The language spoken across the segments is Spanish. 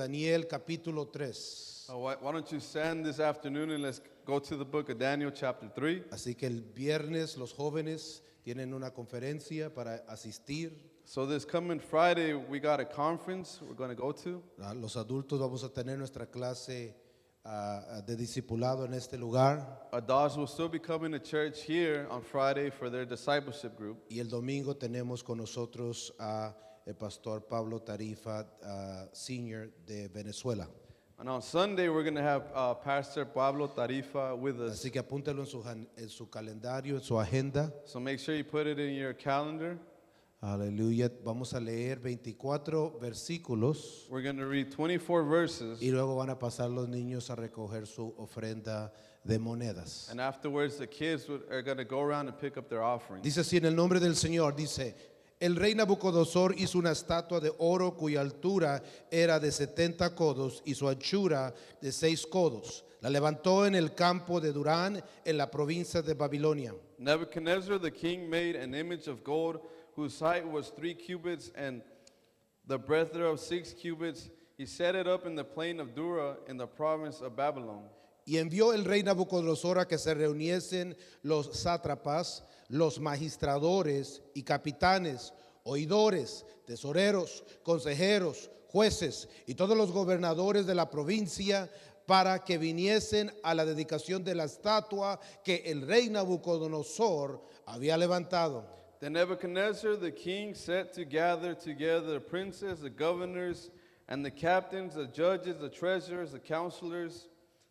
Daniel capítulo 3. Why don't you stand this afternoon and let's go to the book of Daniel chapter 3. Así que el viernes los jóvenes tienen una conferencia para asistir. So this coming Friday we got a conference we're going to go to. Los adultos vamos a tener nuestra clase de discipulado en este lugar. Adults will still be coming to church here on Friday for their discipleship group. Y el domingo tenemos con nosotros a el pastor Pablo Tarifa, senior de Venezuela. And on Sunday we're going to have Pastor Pablo Tarifa with us. Así que apúntelo en su calendario, en su agenda. So make sure you put it in your calendar. Aleluya. Vamos a leer 24 versículos We're going to read 24 verses. y luego van a pasar los niños a recoger su ofrenda de monedas. And afterwards the kids are going to go around and pick up their offerings. Dice así en el nombre del Señor, dice: el rey Nabucodonosor hizo una estatua de oro cuya altura era de 70 codos y su anchura de 6 codos. La levantó en el campo de Durán, en la provincia de Babilonia. Nebuchadnezzar the king made an image of gold whose height was 3 cubits and the breadth thereof 6 cubits. He set it up in the plain of Dura in the province of Babylon. Y envió el rey Nabucodonosor a que se reuniesen los sátrapas, los magistradores y capitanes, oidores, tesoreros, consejeros, jueces y todos los gobernadores de la provincia para que viniesen a la dedicación de la estatua que el rey Nabucodonosor había levantado. Then Nebuchadnezzar the king set to gather together the princes, the governors, and the captains, the judges, the treasurers, the counselors,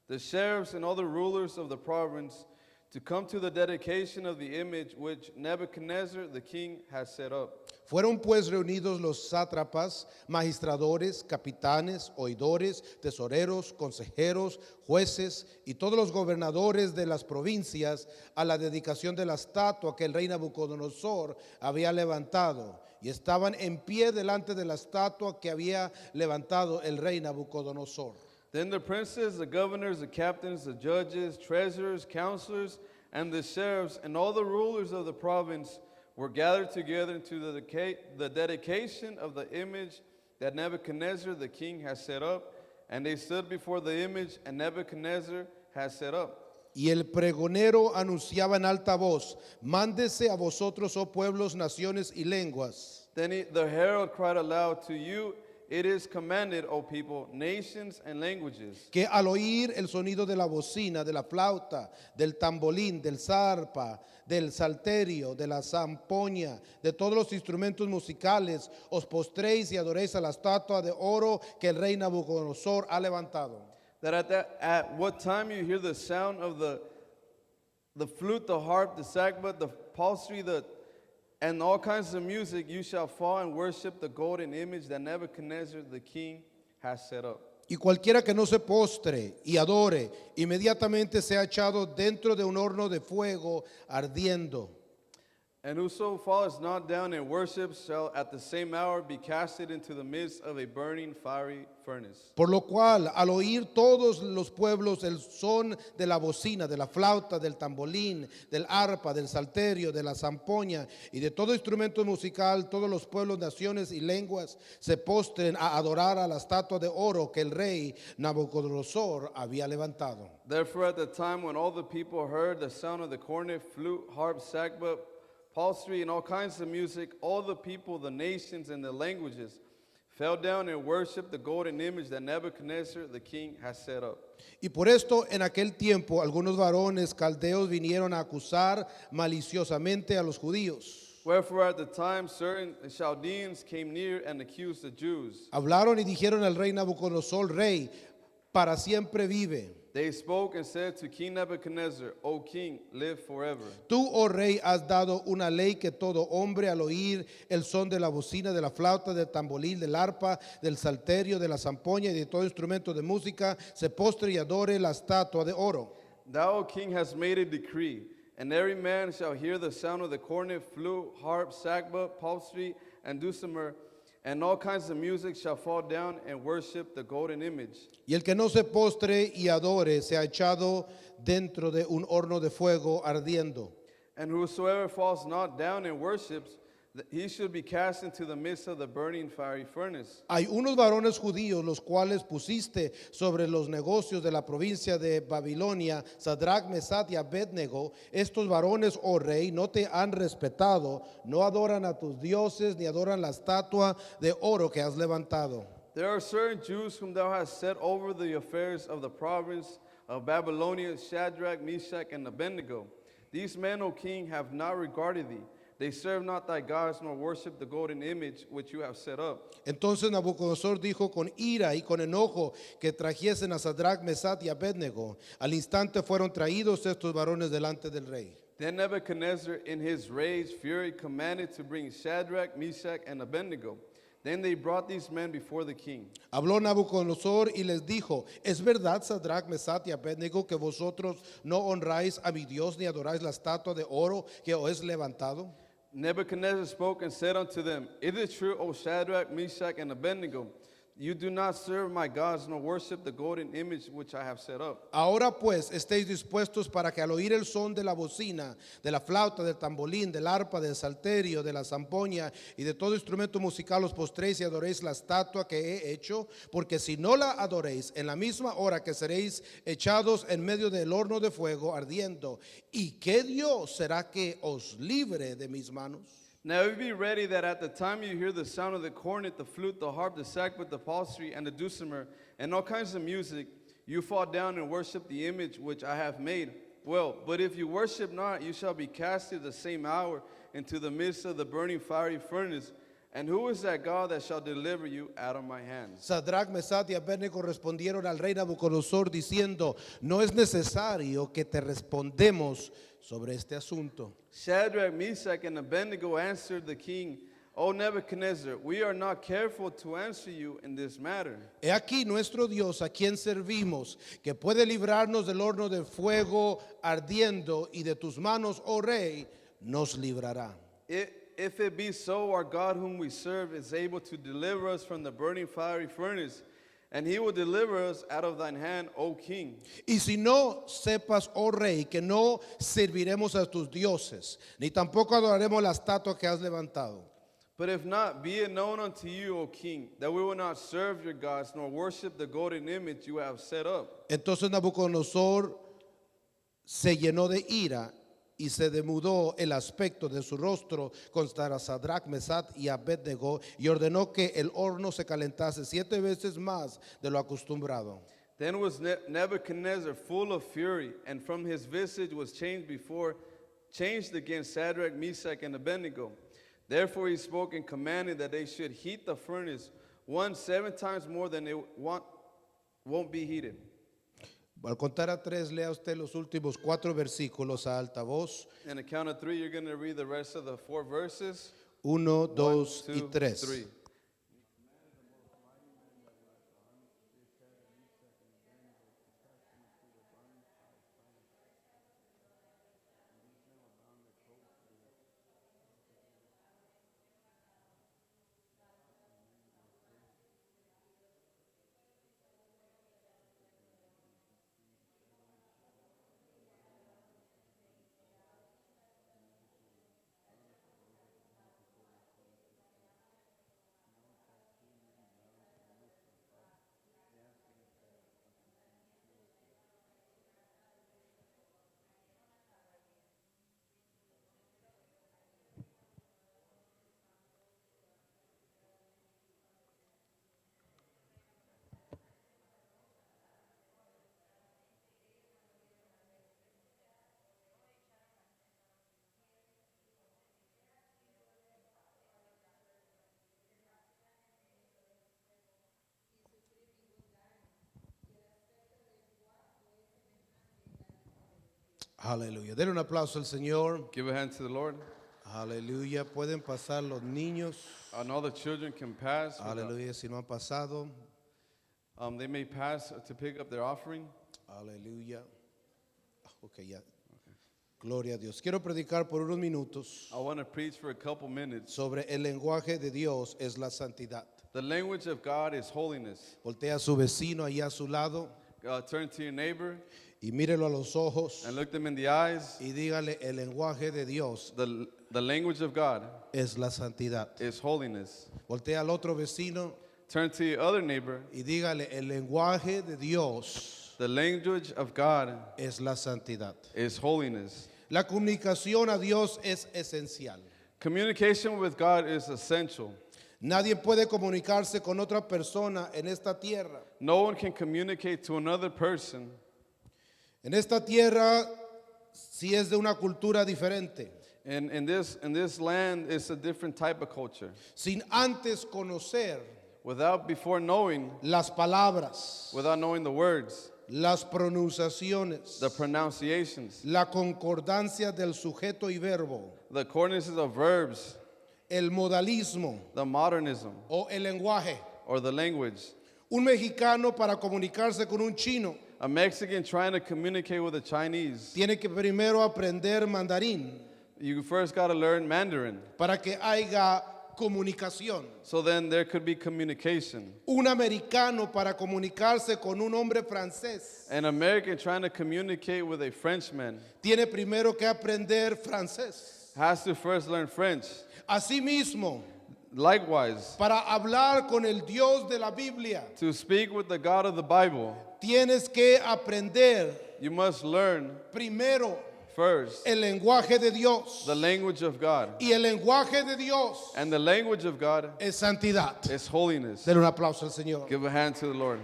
the sheriffs, and all the rulers of the province to come to the dedication of the image which Nebuchadnezzar the king has set up. Fueron pues reunidos los sátrapas, magistradores, capitanes, oidores, tesoreros, consejeros, jueces y todos los gobernadores de las provincias a la dedicación de la estatua que el rey Nabucodonosor había levantado. Y estaban en pie delante de la estatua que había levantado el rey Nabucodonosor. Then the princes, the governors, the captains, the judges, treasurers, counselors, and the sheriffs, and all the rulers of the province were gathered together into the dedication of the image that Nebuchadnezzar the king has set up. And they stood before the image and Nebuchadnezzar has set up. Y el pregonero anunciaba en alta voz: mándese a vosotros, oh pueblos, naciones y lenguas. Then the herald cried aloud, to you it is commanded, O people, nations and languages, Que al oír el sonido de la bocina, de la flauta, del tambolín, del zarpa, del salterio, de la zampoña, de todos los instrumentos musicales, os postréis y adoréis a la estatua de oro que el rey Nabucodonosor ha levantado. that at what time you hear the sound of the flute, the harp, the sackbut, the psaltery, and all kinds of music, you shall fall and worship the golden image that Nebuchadnezzar the king has set up. Y cualquiera que no se postre y adore, inmediatamente sea echado dentro de un horno de fuego ardiendo. And whoso falleth not down and worships shall at the same hour be casted into the midst of a burning fiery furnace. Por lo cual, al oír todos los pueblos el son de la bocina, de la flauta, del tambolín, del arpa, del salterio, de la zampoña y de todo instrumento musical, todos los pueblos, naciones y lenguas se postren a adorar a la estatua de oro que el rey Nabucodonosor había levantado. Therefore at the time when all the people heard the sound of the cornet, flute, harp, sackbut, psaltery, and all kinds of music, all the people, the nations, and the languages fell down and worshiped the golden image that Nebuchadnezzar the king has set up. Y por esto en aquel tiempo algunos varones caldeos vinieron a acusar maliciosamente a los judíos. Wherefore at the time certain Chaldeans came near and accused the Jews. Hablaron y dijeron al rey Nabucodonosor: rey, para siempre vive. They spoke and said to King Nebuchadnezzar, O king, live forever. Tú, oh rey, has dado una ley que todo hombre al oír el son de la bocina, de la flauta, del tambolín, del arpa, del salterio, de la zampoña y de todo instrumento de música, se postre y adore la estatua de oro. Thou, O king, hast made a decree, and every man shall hear the sound of the cornet, flute, harp, sackbut, psaltery, and dulcimer, and all kinds of music shall fall down and worship the golden image. Y el que no se postre y adore se ha echado dentro de un horno de fuego ardiendo. And whosoever falls not down and worships he should be cast into the midst of the burning fiery furnace. Hay unos varones judíos los cuales pusiste sobre los negocios de la provincia de Babilonia, Sadrach, Mesach y Abednego. Estos varones, oh rey, no te han respetado, no adoran a tus dioses ni adoran la estatua de oro que has levantado. There are certain Jews whom thou hast set over the affairs of the province of Babylonia, Shadrach, Meshach, and Abednego. These men, O king, have not regarded thee. They serve not thy gods, nor worship the golden image which you have set up. Entonces Nabucodonosor dijo con ira y con enojo que trajesen a Sadrach, Mesach y Abednego. Al instante fueron traídos estos varones delante del rey. Then Nebuchadnezzar, in his rage, fury, commanded to bring Shadrach, Meshach, and Abednego. Then they brought these men before the king. Habló Nabucodonosor y les dijo: ¿Es verdad, Sadrach, Mesach y Abednego, que vosotros no honráis a mi Dios ni adoráis la estatua de oro que os he levantado? Nebuchadnezzar spoke and said unto them, Is it true, O Shadrach, Meshach, and Abednego, you do not serve my gods, nor worship the golden image which I have set up? Ahora pues estéis dispuestos para que al oír el son de la bocina, de la flauta, del tambolín, del arpa, del salterio, de la zampoña y de todo instrumento musical os postréis y adoréis la estatua que he hecho, porque si no la adoréis, en la misma hora que seréis echados en medio del horno de fuego ardiendo. ¿Y qué Dios será que os libre de mis manos? Now be ready that at the time you hear the sound of the cornet, the flute, the harp, the sackbut, the psaltery, and the dulcimer, and all kinds of music, you fall down and worship the image which I have made. Well, but if you worship not, you shall be cast at the same hour into the midst of the burning fiery furnace. And who is that God that shall deliver you out of my hands? Sadrach, Mesach y Abednego respondieron al rey Nabucodonosor diciendo: no es necesario que te respondemos sobre este asunto. Shadrach, Meshach, and Abednego answered the king, O Nebuchadnezzar, we are not careful to answer you in this matter. He aquí nuestro Dios a quien servimos, que puede librarnos del horno de fuego ardiendo, y de tus manos, oh rey, nos librará. If it be so, our God whom we serve is able to deliver us from the burning fiery furnace, and he will deliver us out of thine hand, O king. Y si no, sepas, oh rey, que no serviremos a tus dioses, ni tampoco adoraremos la estatua que has levantado. But if not, be it known unto you, O king, that we will not serve your gods, nor worship the golden image you have set up. Entonces Nabucodonosor se llenó de ira y se demudó el aspecto de su rostro contra Sadrach, Mesach y Abednego, y ordenó que el horno se calentase 7 veces más de lo acostumbrado. Then was Nebuchadnezzar full of fury, and from his visage was changed against Shadrach, Meshach, and Abednego. Therefore he spoke and commanded that they should heat the furnace 7 times more than it won't be heated. Al contar a 3, lea usted los últimos 4 versículos a alta voz. And at count of 3, you're going to read the rest of the 4 verses. 1, 2 y 2, 3. 3. Aleluya. Denle un aplauso al Señor. Give a hand to the Lord. Aleluya. Pueden pasar los niños. And all the children can pass. Aleluya. Si no han pasado. They may pass to pick up their offering. Aleluya. Ok, ya. Gloria a Dios. Quiero predicar por unos minutos I want to preach for a couple minutes. sobre el lenguaje de Dios es la santidad. The language of God is holiness. Voltea a su vecino ahí a su lado turn to your neighbor y mírelo a los ojos and look them in the eyes. y dígale, el lenguaje de Dios The language of God es la santidad. is holiness. Voltea al otro vecino Turn to your other neighbor. y dígale, el lenguaje de Dios The language of God es la santidad. is holiness. La comunicación a Dios es esencial. Communication with God is essential. Nadie puede comunicarse con otra persona en esta tierra. No one can communicate to another person. En esta tierra, si es de una cultura diferente, And in this land, it's a different type of culture. sin antes conocer Without before knowing, las palabras, without knowing the words, las pronunciaciones, the pronunciations, la concordancia del sujeto y verbo, the coordinates of verbs, el modalismo the modernism, o el lenguaje. or the language. Un mexicano para comunicarse con un chino A Mexican trying to communicate with a Chinese, tiene que primero aprender mandarín you first got to learn Mandarin. para que haya comunicación. So then there could be communication. Un americano para comunicarse con un hombre francés An American trying to communicate with a Frenchman tiene primero que aprender francés. has to first learn French. Asimismo, Likewise, para hablar con el Dios de la Biblia, to speak with the God of the Bible, tienes que aprender you must learn primero first el lenguaje de Dios. the language of God. Y el lenguaje de Dios And the language of God es santidad. is holiness. Denle un aplauso al Señor. Give a hand to the Lord.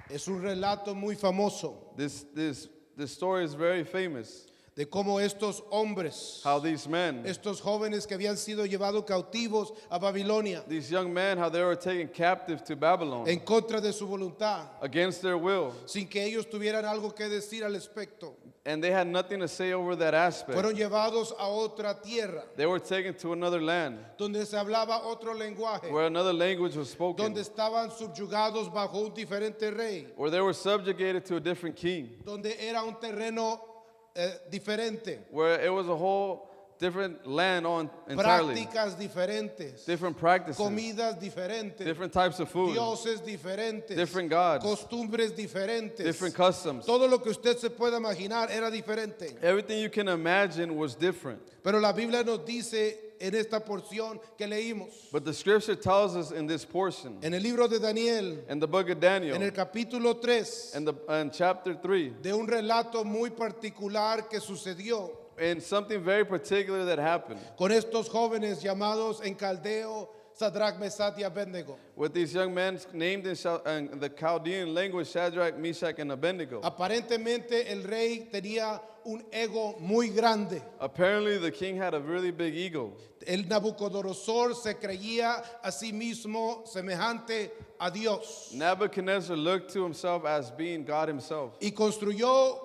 Es un relato muy famoso This story is very famous. de cómo estos hombres, How these men, estos jóvenes que habían sido llevados cautivos a Babilonia these young men, how they were taken captive to Babylon en contra de su voluntad, against their will. sin que ellos tuvieran algo que decir al respecto, And they had nothing to say over that aspect. fueron llevados a otra tierra They were taken to another land donde se hablaba otro lenguaje, where another language was spoken, donde estaban subyugados bajo un diferente rey, where they were subjugated to a different king, donde era un terreno diferente, where it was a whole different land on entirely, prácticas diferentes, different practices, comidas diferentes, different types of food, dioses diferentes, different gods, costumbres diferentes. different customs. Todo lo que usted se pueda imaginar era diferente. Everything you can imagine was different. Pero la Biblia nos dice en esta porción que leímos, But the scripture tells us in this portion, en el libro de Daniel, in the book of Daniel, en el capítulo 3, in chapter 3, de un relato muy particular que sucedió and something very particular that happened con estos jóvenes llamados en caldeo Sadrach, Mesach y Abednego. with these young men named in the Chaldean language Shadrach, Meshach, and Abednego. Aparentemente el rey tenía un ego muy grande. Apparently, the king had a really big ego. El Nabucodonosor se creía a sí mismo semejante a Dios Nebuchadnezzar looked to himself as being God himself. y construyó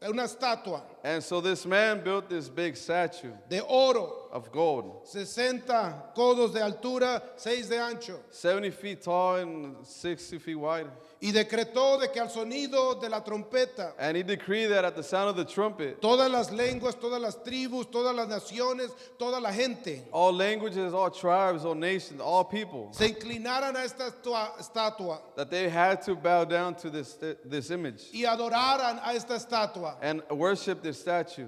una estatua And so this man built this big statue de oro, of gold, 60 codos de altura, 6 de ancho, 70 feet tall and 60 feet wide. y decretó de que al sonido de la trompeta And he decreed that at the sound of the trumpet, todas las lenguas, todas las tribus, todas las naciones, toda la gente all languages, all tribes, all nations, all people, se inclinaran a esta estatua that they had to bow down to this image y adoraran a esta estatua. and worship this statue.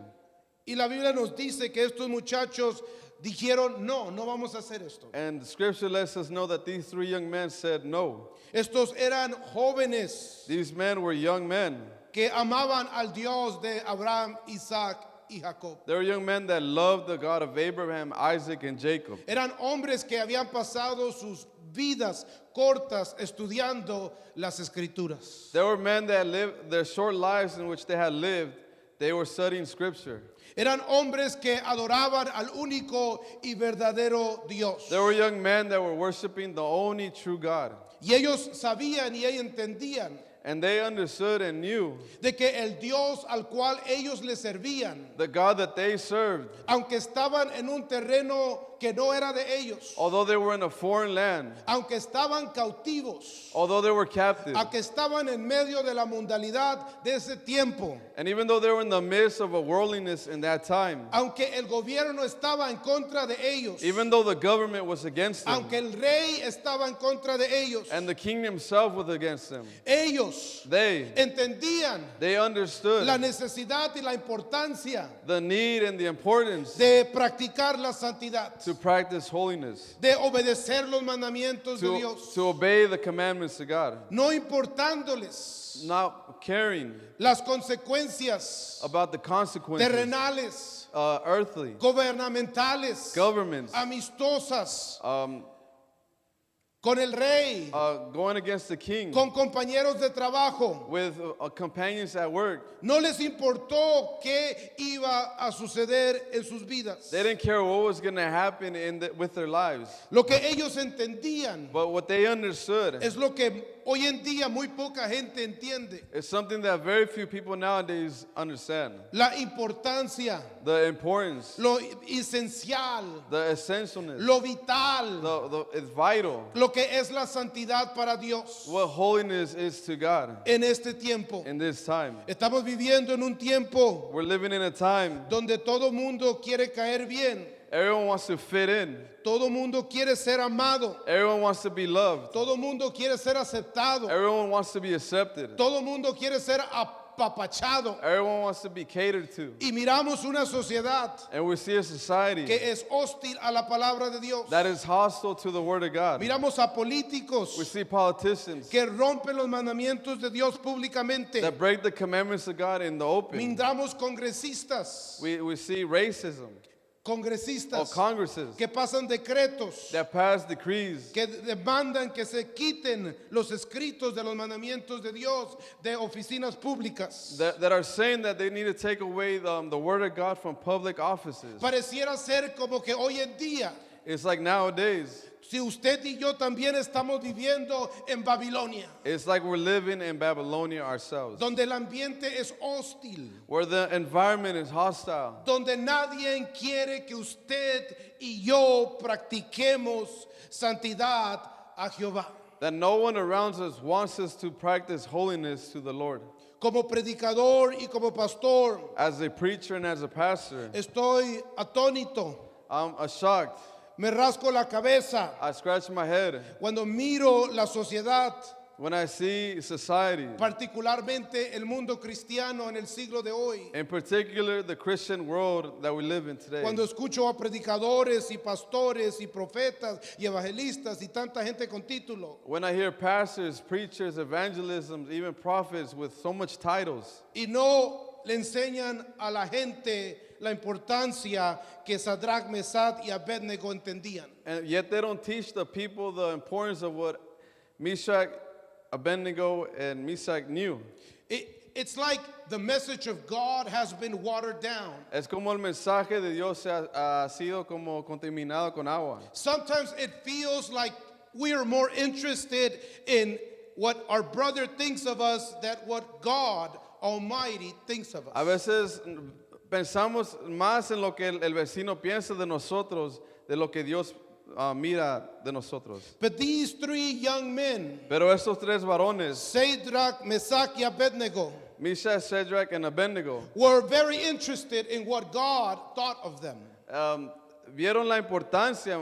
Y la Biblia nos dice que estos muchachos dijeron, no, no vamos a hacer esto. And the scripture lets us know that these three young men said no. Estos eran jóvenes These men were young men. que amaban al Dios de Abraham, Isaac y Jacob. They were young men that loved the God of Abraham, Isaac, and Jacob. Eran hombres que habían pasado sus vidas cortas estudiando las escrituras. They were men that lived their short lives in which they had lived. They were studying scripture. Eran hombres que adoraban al único y verdadero Dios. There were young men that were worshiping the only true God. Y ellos sabían y ellos entendían And they understood and knew de que el Dios al cual ellos le servían, the God that they served, aunque estaban en un terreno que no era de ellos, although they were in a foreign land, aunque estaban cautivos, although they were captive, aunque estaban en medio de la mundanalidad de ese tiempo, and even though they were in the midst of a worldliness in that time, aunque el gobierno estaba en contra de ellos, even though the government was against them, aunque el rey estaba en contra de ellos, and the king himself was against them, ellos they entendían understood la necesidad y la importancia the need and the importance de practicar la santidad, to practice holiness, de obedecer los mandamientos de Dios, to obey the commandments of God, no importándoles not caring las consecuencias about the consequences, terrenales, earthly, gubernamentales, governments, amistosas, con el rey, going against the king, con compañeros de trabajo. with companions at work. No les importó qué iba a suceder en sus vidas. They didn't care what was going to happen with their lives. Lo que ellos entendían But what they understood es lo que hoy en día muy poca gente entiende. is something that very few people nowadays understand. La importancia, The importance, lo esencial, the essentialness, lo vital, it's vital. lo que es la santidad para Dios What holiness is to God en este tiempo. in this time. Estamos viviendo en un tiempo We're living in a time donde todo mundo quiere caer bien, everyone wants to fit in. todo mundo quiere ser amado, Everyone wants to be loved. todo mundo quiere ser aceptado, Everyone wants to be accepted. todo mundo quiere ser apapachado. Everyone wants to be catered to. Y miramos una sociedad And we see a society que es hostil a la palabra de Dios. that is hostile to the word of God. Miramos a We políticos see politicians que rompen los mandamientos de Dios públicamente. that break the commandments of God in the open. Miramos congresistas, We see racism or congresistas congresses que pasan decretos, that pass decrees que demandan que se quiten los escritos de los mandamientos de Dios de oficinas públicas. that are saying that they need to take away the word of God from public offices. Pareciera ser como que hoy en día, It's like nowadays, si usted y yo también estamos viviendo en Babilonia, it's like we're living in Babylonia ourselves, donde el ambiente es hostil, where the environment is hostile, donde nadie quiere que usted y yo practiquemos santidad a Jehová. that no one around us wants us to practice holiness to the Lord. Como predicador y como pastor, As a preacher and as a pastor, estoy atónito, I'm shocked. me rasco la cabeza I scratch my head cuando miro la sociedad, when I see society, particularmente el mundo cristiano en el siglo de hoy. in particular the Christian world that we live in today. Cuando escucho a predicadores y pastores y profetas y evangelistas y tanta gente con título, When I hear pastors, preachers, evangelisms, even prophets with so much titles, y no le enseñan a la gente la importancia que Sadrach, Mesach y Abednego entendían. and yet they don't teach the people the importance of what Meshach, Abednego, and Meshach knew. It's like the message of God has been watered down. Es como el mensaje de Dios ha sido como contaminado con agua. Sometimes it feels like we are more interested in what our brother thinks of us than what God Almighty thinks of A us. veces pensamos más en lo que el vecino piensa de nosotros, de lo que Dios mira de nosotros. But these three young men, Pero estos tres varones, Sadrach, Mesach y Abednego, Meshach, Shadrach, and Abednego, were very interested in what God thought of them. vieron la importancia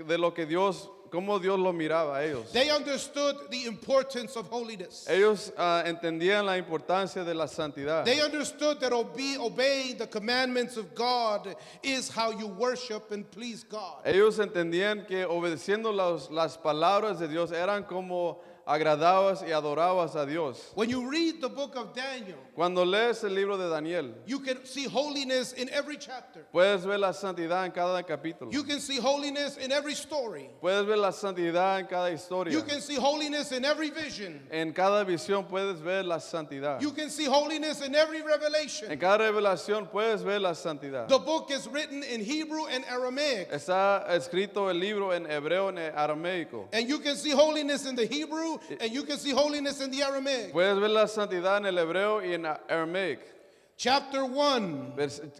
de lo que Dios, cómo Dios lo miraba a ellos. They understood the importance of holiness. Ellos entendían la importancia de la santidad. They understood that obeying the commandments of God is how you worship and please God. Ellos entendían que obedeciendo las palabras de Dios eran como agradabas y adorabas a Dios. When you read the book of Daniel, Cuando lees el libro de Daniel, you can see holiness in every chapter. puedes ver la santidad en cada capítulo. You can see holiness in every story. Puedes ver la santidad en cada historia. You can see holiness in every vision. En cada visión puedes ver la santidad. You can see holiness in every revelation. En cada revelación puedes ver la santidad. The book is written in Hebrew and Aramaic. Está escrito el libro en hebreo y en aramaico. And you can see holiness in the Hebrew and you can see holiness in the Aramaic. Puedes ver la santidad en el hebreo y en aramaic. chapter 1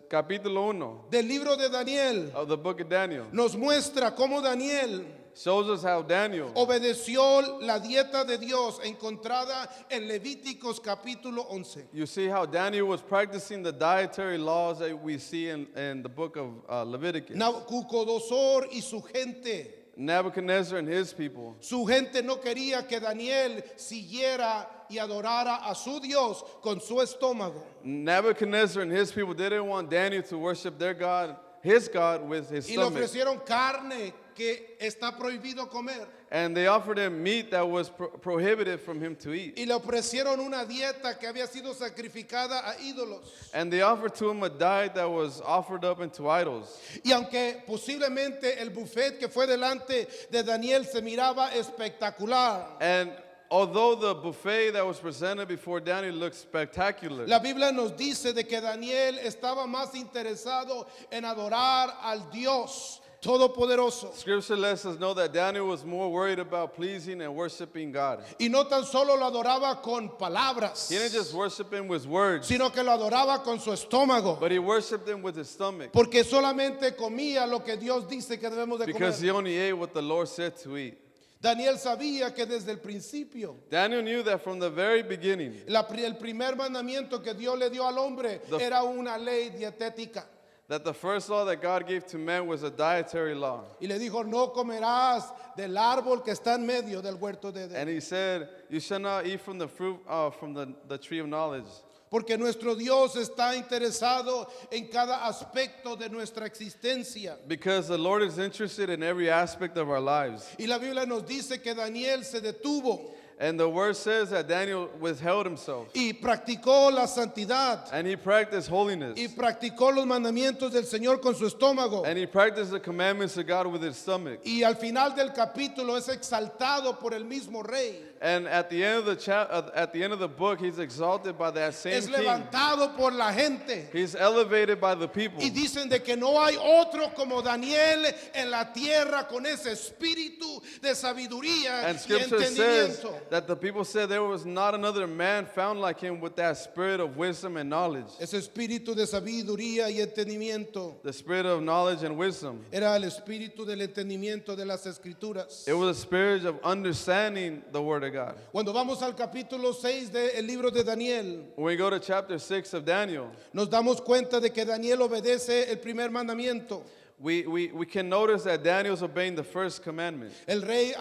capítulo 1 del libro de Daniel of the book of Daniel nos muestra cómo Daniel shows us how Daniel obedeció la dieta de Dios encontrada en Levíticos capítulo 11. You see how Daniel was practicing the dietary laws that we see in the book of Leviticus. Nabucodonosor y su gente. Nebuchadnezzar and his people. Su gente no quería que Daniel siguiera y adorara a su Dios con su estómago. Nebuchadnezzar and his people didn't want Daniel to worship their God, his God, with his Y le stomach. ofrecieron carne que está prohibido comer. And they offered him meat that was prohibited from him to eat. Y le ofrecieron una dieta que había sido sacrificada a ídolos. And they offered to him a diet that was offered up into idols. Y aunque posiblemente el buffet que fue delante de Daniel se miraba espectacular, And although the buffet that was presented before Daniel looked spectacular, la Biblia nos dice de que Daniel estaba más interesado en adorar al Dios Todopoderoso. Scripture lets us know that Daniel was more worried about pleasing and worshiping God. Y no tan solo lo adoraba con palabras, He didn't just worship him with words, sino que lo adoraba con su estómago, but he worshiped him with his stomach porque solamente comía lo que Dios dice que debemos de because comer. he only ate what the Lord said to eat. Daniel sabía que desde el principio Daniel knew that from the very beginning, el primer mandamiento que Dios le dio al hombre The- era una ley dietética. that the first law that God gave to man was a dietary law. Y le dijo, no comerás del árbol que está en medio del huerto de Edén. And he said, you shall not eat from the fruit from the tree of knowledge. Porque nuestro Dios está interesado en cada aspecto de nuestra existencia. Because the Lord is interested in every aspect of our lives. Y la Biblia nos dice que Daniel se detuvo And the word says that Daniel withheld himself. y practicó la santidad And he practiced holiness. y practicó los mandamientos del Señor con su estómago. And he practiced the commandments of God with his stomach. Y al final del capítulo es exaltado por el mismo rey. And at the end of at the end of the book, he's exalted by that same Es king. levantado por la gente. He's elevated by the people. Y dicen de que no hay otro como Daniel en la tierra con ese espíritu de sabiduría And y scripture says entendimiento. that the people said there was not another man found like him with that spirit of wisdom and knowledge. Ese espíritu de sabiduría y entendimiento The spirit of knowledge and wisdom. era el espíritu del entendimiento de las escrituras. It was a spirit of understanding the word of God. Cuando vamos al capítulo 6 del libro de Daniel, When we go to chapter 6 of Daniel, nos damos cuenta de que Daniel obedece el primer mandamiento. we can notice that Daniel's obeying the first commandment. El rey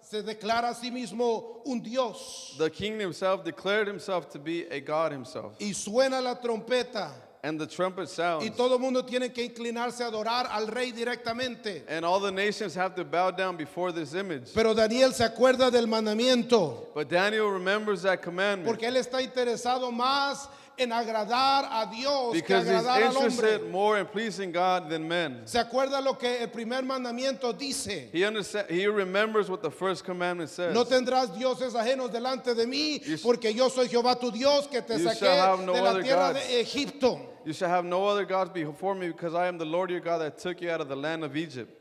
se declara a sí mismo un Dios The king himself declared himself to be a God himself. y suena la trompeta And the trumpet sounds. y todo el mundo tiene que inclinarse a adorar al rey directamente. And all the nations have to bow down before this image. Pero Daniel se acuerda del mandamiento But Daniel remembers that commandment porque él está interesado más en agradar a Dios que because he's agradar al interested hombre. more in pleasing God than men. Se acuerda lo que el primer mandamiento dice. He remembers what the first commandment says. No tendrás dioses ajenos delante de mí, You sh- porque yo soy Jehová tu Dios que te You saqué shall have no de la other tierra gods. de Egipto. You shall have no other gods before me because I am the Lord your God that took you out of the land of Egypt.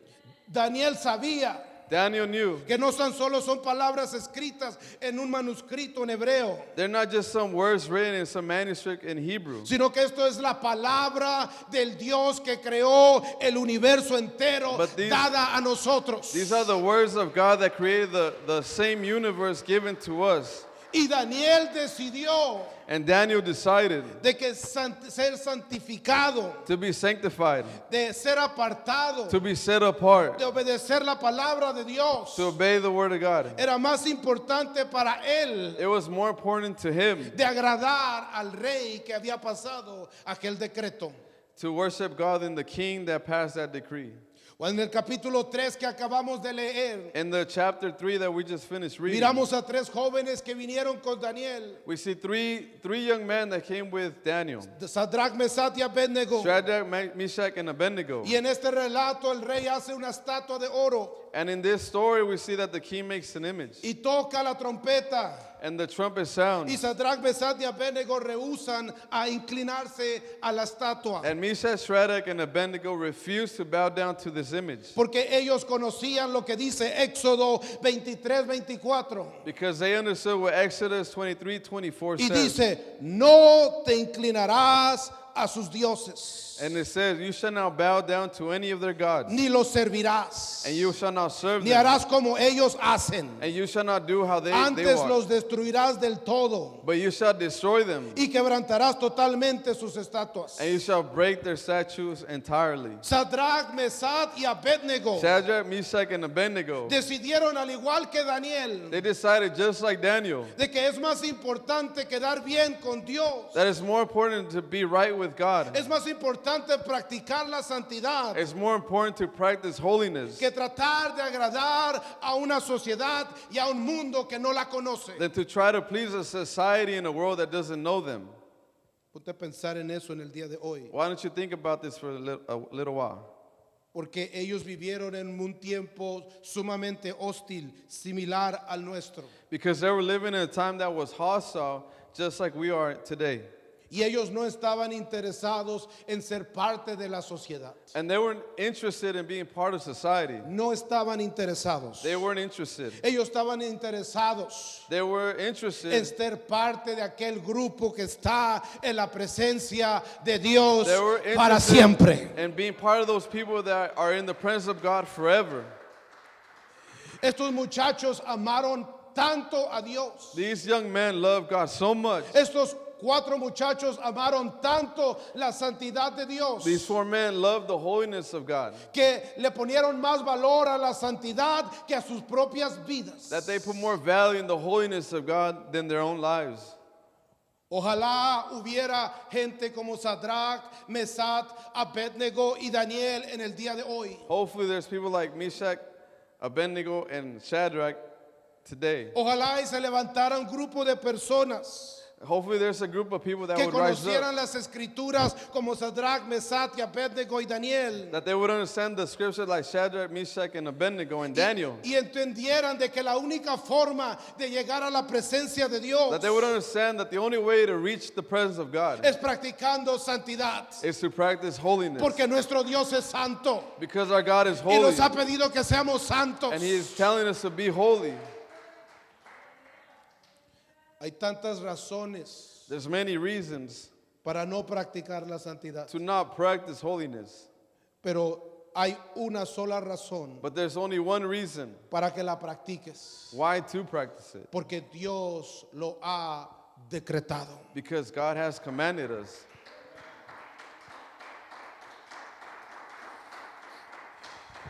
Daniel sabía Daniel knew que no tan solo son palabras escritas en un manuscrito en hebreo, they're not just some words written in some manuscript in Hebrew, sino que esto es la palabra del Dios que creó el universo entero But these- dada a nosotros. these are the words of God that created the same universe given to us. Y Daniel decidió And Daniel decided de que ser santificado, to be sanctified, de ser apartado, to be set apart, de obedecer la palabra de Dios, to obey the word of God. era más importante para él It was more important to him de agradar al rey que había pasado aquel decreto. to worship God than the king that passed that decree. O en el capítulo 3 que acabamos de leer, In the chapter 3 that we just finished reading, miramos a 3 jóvenes que vinieron con Daniel, we see three young men that came with Daniel, de Sadrach, Mesach y Abednego. Shadrach, Meshach, and Abednego. Y en este relato el rey hace una estatua de oro And in this story, we see that the king makes an image. y toca la trompeta. and the trumpet sounds. Y Sadrach, Mesach y Abednego rehúsan a inclinarse a la estatua. And Meshach, Shadrach, and Abednego refused to bow down to this image Porque ellos conocían lo que dice Éxodo 23-24. because they understood what Exodus 23:24 Y says. dice, no te inclinarás a sus dioses, And it says, you shall not bow down to any of their gods, ni los servirás, and you shall not serve ni them, harás como ellos hacen. and you shall not do how they Antes walk, los destruirás del todo but you shall destroy them, y quebrantarás totalmente sus estatuas. and you shall break their statues entirely. Sadrach, Mesach y Abednego Shadrach, Meshach, and Abednego, decidieron, al igual que Daniel, they decided just like Daniel, de que es más importante quedar bien con Dios. that it's more important to be right with God. Es más importante practicar la santidad It's more important to practice holiness que tratar de agradar a una sociedad y a un mundo que no la conoce. than to try to please a society in a world that doesn't know them. Ponte a pensar en eso en el día de hoy, Why don't you think about this for a little while? porque ellos vivieron en un tiempo sumamente hostil, similar al nuestro. Because they were living in a time that was hostile, just like we are today. Y ellos no estaban interesados en ser parte de la sociedad. And they weren't interested in being part of society. No estaban interesados. They weren't interested. Ellos estaban interesados They were en interested. ser parte de aquel grupo que está en la presencia de Dios They were para interested siempre. in being part of those people that are in the presence of God forever. Estos muchachos amaron tanto a Dios. These young men love God so much. Estos 4 muchachos amaron tanto la santidad de Dios These 4 men love the holiness of God, que le ponieron más valor a la santidad que a sus propias vidas. that they put more value in the holiness of God than their own lives. Ojalá hubiera gente como Sadrach, Mesach, Abednego y Daniel en el día de hoy. Hopefully there's people like Meshach, Abednego, and Shadrach today. Ojalá y se levantara un grupo de personas Hopefully there's a group of people that que would rise conocieran up, las escrituras como Sadrach, Mesach y Abednego y Daniel. that they would understand the scriptures like Shadrach, Meshach, and Abednego, and Daniel. Y entendieran de que la única forma de llegar a la presencia de Dios That they would understand that the only way to reach the presence of God es practicando santidad. is to practice holiness. Porque nuestro Dios es santo Because our God is y holy, nos ha pedido que seamos santos. and He is telling us to be holy. Hay tantas razones There's many reasons para no practicar la santidad, to not practice holiness, pero hay una sola razón but there's only one reason para que la practiques, why to practice it. porque Dios lo ha decretado. Because God has commanded us.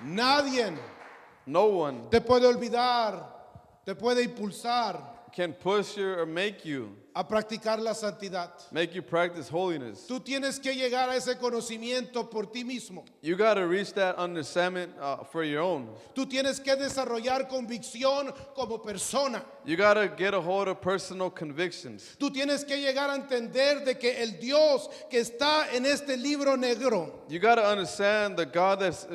Nadie No one te puede olvidar, te puede impulsar can push you or make you practicar la santidad. practice holiness. Tú tienes que llegar a ese conocimiento por ti mismo. You got to reach that understanding for your own. Tú tienes que desarrollar convicción como persona. You got to get a hold of personal convictions. Tú tienes que llegar a entender de que el Dios que está en este libro negro You got to understand the God that's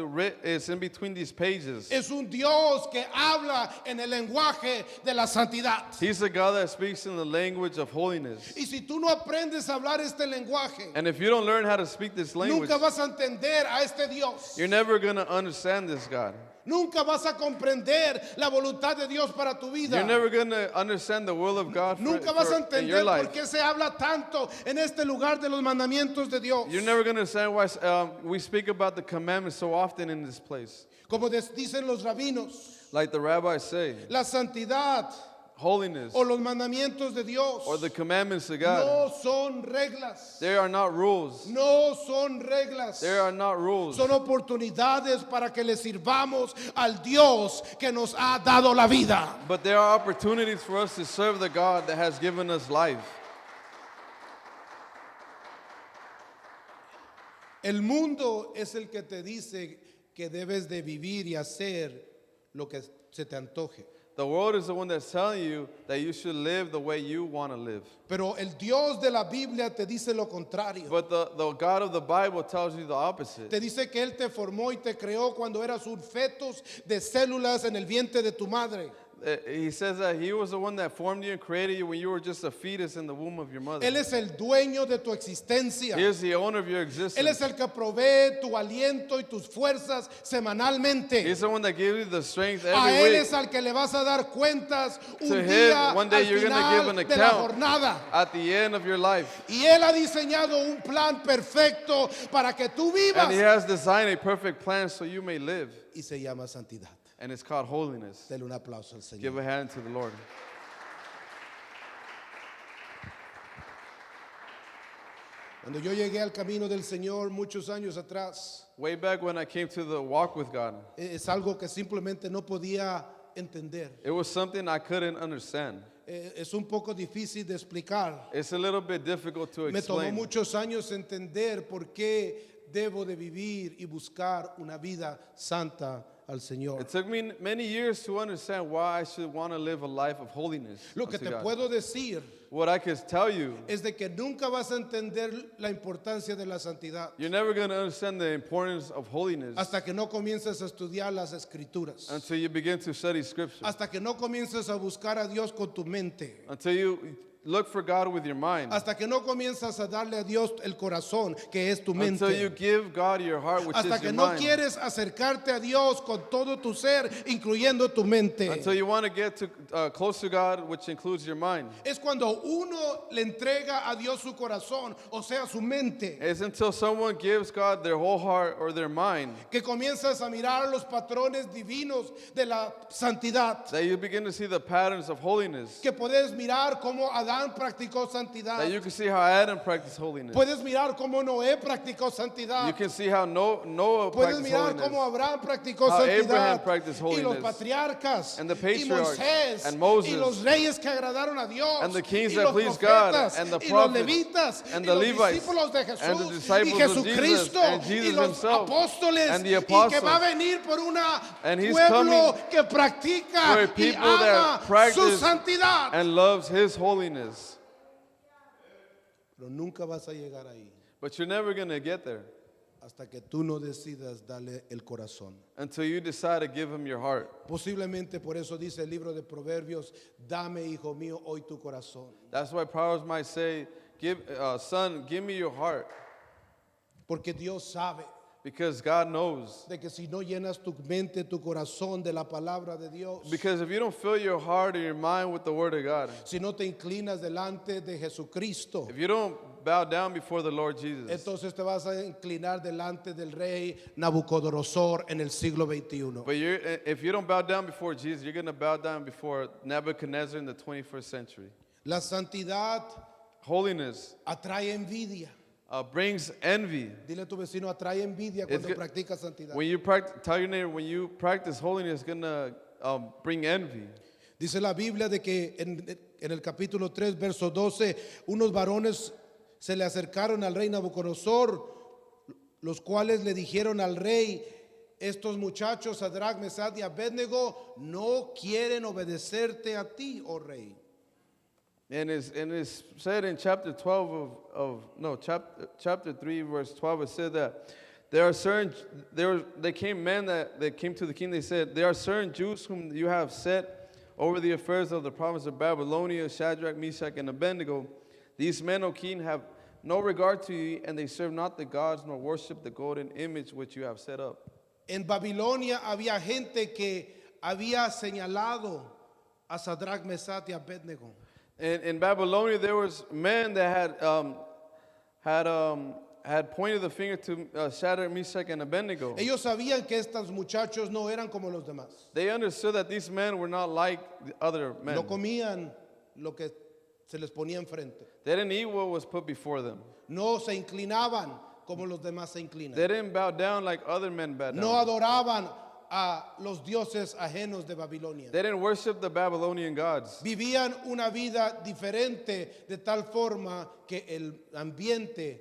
is in between these pages. es un Dios que habla en el lenguaje de la santidad. He's the God that speaks in the language of holiness. Y si tú no aprendes a hablar este lenguaje, And if you don't learn how to speak this language, nunca vas a entender a este Dios. you're never going to understand this God. Nunca vas a comprender la voluntad de Dios para tu vida. You're never going to understand the will of God Nunca vas a in your entender life. por qué se habla tanto en este lugar de los mandamientos de Dios. You're never going to understand why we speak about the commandments so often in this place. Como dicen los rabinos, Like the rabbis say, la santidad holiness o los mandamientos de Dios or the commandments of God, no son reglas. they are not rules. No son reglas. They are not rules. Son oportunidades para que le sirvamos al Dios que nos ha dado la vida. But there are opportunities for us to serve the God that has given us life. El mundo es el que te dice que debes de vivir y hacer lo que se te antoje. The world is the one that's telling you that you should live the way you want to live. Pero el Dios de la Biblia te dice lo contrario. But the God of the Bible tells you the opposite. Te dice que Él te formó y te creó cuando eras un fetus de células en el vientre de tu madre. he says that he was the one that formed you and created you when you were just a fetus in the womb of your mother. Él es el dueño de tu existencia. He is the owner of your Él existence. es el que provee tu aliento y tus fuerzas semanalmente. He's the one that gives you the strength A every Él week. es al que le vas a dar cuentas un To him, día one day al you're gonna give final an de la account. jornada. At the end of your life. Y Él ha diseñado un plan perfecto para que tú vivas. And he has designed a perfect plan so you may live. Y se llama santidad. And it's called holiness. Dele un aplauso al Señor. Give a hand to the Lord. Cuando yo llegué al camino del Señor muchos años atrás, Way back when I came to the walk with God, es algo que simplemente no podía entender. it was something I couldn't understand. Es un poco difícil de explicar. It's a little bit difficult to Me tomó explain. muchos años entender por qué debo de vivir y buscar una vida santa al Señor. It took me many years to understand why I should want to live a life of holiness. Lo que unto te God. puedo decir What I can tell you, es de que nunca vas a entender la importancia de la santidad you're never going to understand the importance of holiness hasta que no comiences a estudiar las escrituras, until you begin to study Scripture, hasta que no comiences a buscar a Dios con tu mente, until you look for God with your mind, hasta que no comienzas a darle a Dios el corazón que es tu until you mente, give God your heart, which hasta is que your no mind, quieres acercarte a Dios con todo tu ser, incluyendo tu mente. until you want to get to, close to God, which includes your mind. Es cuando uno le entrega a Dios su corazón, o sea, su mente, It's until someone gives God their whole heart or their mind que comienzas a mirar los patrones divinos de la santidad, that you begin to see the patterns of holiness, que puedes mirar cómo Adán practicó santidad, that you can see how Adam practiced holiness. puedes mirar cómo Noé practicó You santidad, can see how Noah puedes practiced mirar holiness. cómo Abraham practicó How Abraham santidad, practiced y los holiness. patriarcas, And the y patriarchs, Moisés, and Moses, y los reyes que agradaron a Dios, and the kings y that los pleased God, profetas, and the y los prophets, levitas, and y the los Levites, discípulos de and the Jesús, y disciples of Jesus, Jesucristo, and y Jesus los himself, apóstoles, and the y que va a apostles. venir por un And he's pueblo coming que practica for y people ama that su practice santidad. and loves His holiness. Pero nunca vas a llegar ahí But you're never going to get there hasta que tú no decidas darle el corazón. until you decide to give Him your heart. Posiblemente por eso dice el libro de Proverbios, dame, hijo mío, hoy tu corazón. That's why Proverbs might say, son, give me your heart. Porque Dios sabe Because God knows. de que si no llenas tu mente, tu corazón de la palabra de Dios, Because if you don't fill your heart or your mind with the Word of God, si no te inclinas delante de Jesucristo, if you don't bow down before the Lord Jesus, entonces te vas a inclinar delante del rey Nabucodonosor en el siglo XXI. but if you don't bow down before Jesus, you're going to bow down before Nebuchadnezzar in the 21st century. La santidad Holiness atrae envidia. brings envy. Dile a tu vecino, atrae envidia cuando good- practica santidad. When you tell your neighbor, when you practice holiness, it's going to bring envy. Dice la Biblia de que en el capítulo 3, verso 12, unos varones se le acercaron al rey Nabucodonosor, los cuales le dijeron al rey, estos muchachos, Sadrach, Mesach y Abednego, no quieren obedecerte a ti, oh rey. And it's said in chapter 12 chapter 3, verse 12, it said that they came men that came to the king, they said, there are certain Jews whom you have set over the affairs of the province of Babylonia, Shadrach, Meshach, and Abednego. These men, O king, have no regard to you, and they serve not the gods, nor worship the golden image which you have set up. En Babilonia había gente que había señalado a Sadrach, Mesach y Abednego. In Babylonia, there was men that had pointed the finger to Shadrach, Meshach, and Abednego. Ellos sabían que estos muchachos no eran como los demás. They understood that these men were not like the other men. No comían lo que se les ponía enfrente. They didn't eat what was put before them. No se inclinaban como los demás se inclinan. They didn't bow down like other men bowed down. No adoraban a los dioses ajenos de Babilonia. They didn't worship the Babylonian gods. Vivían una vida diferente de tal forma que el ambiente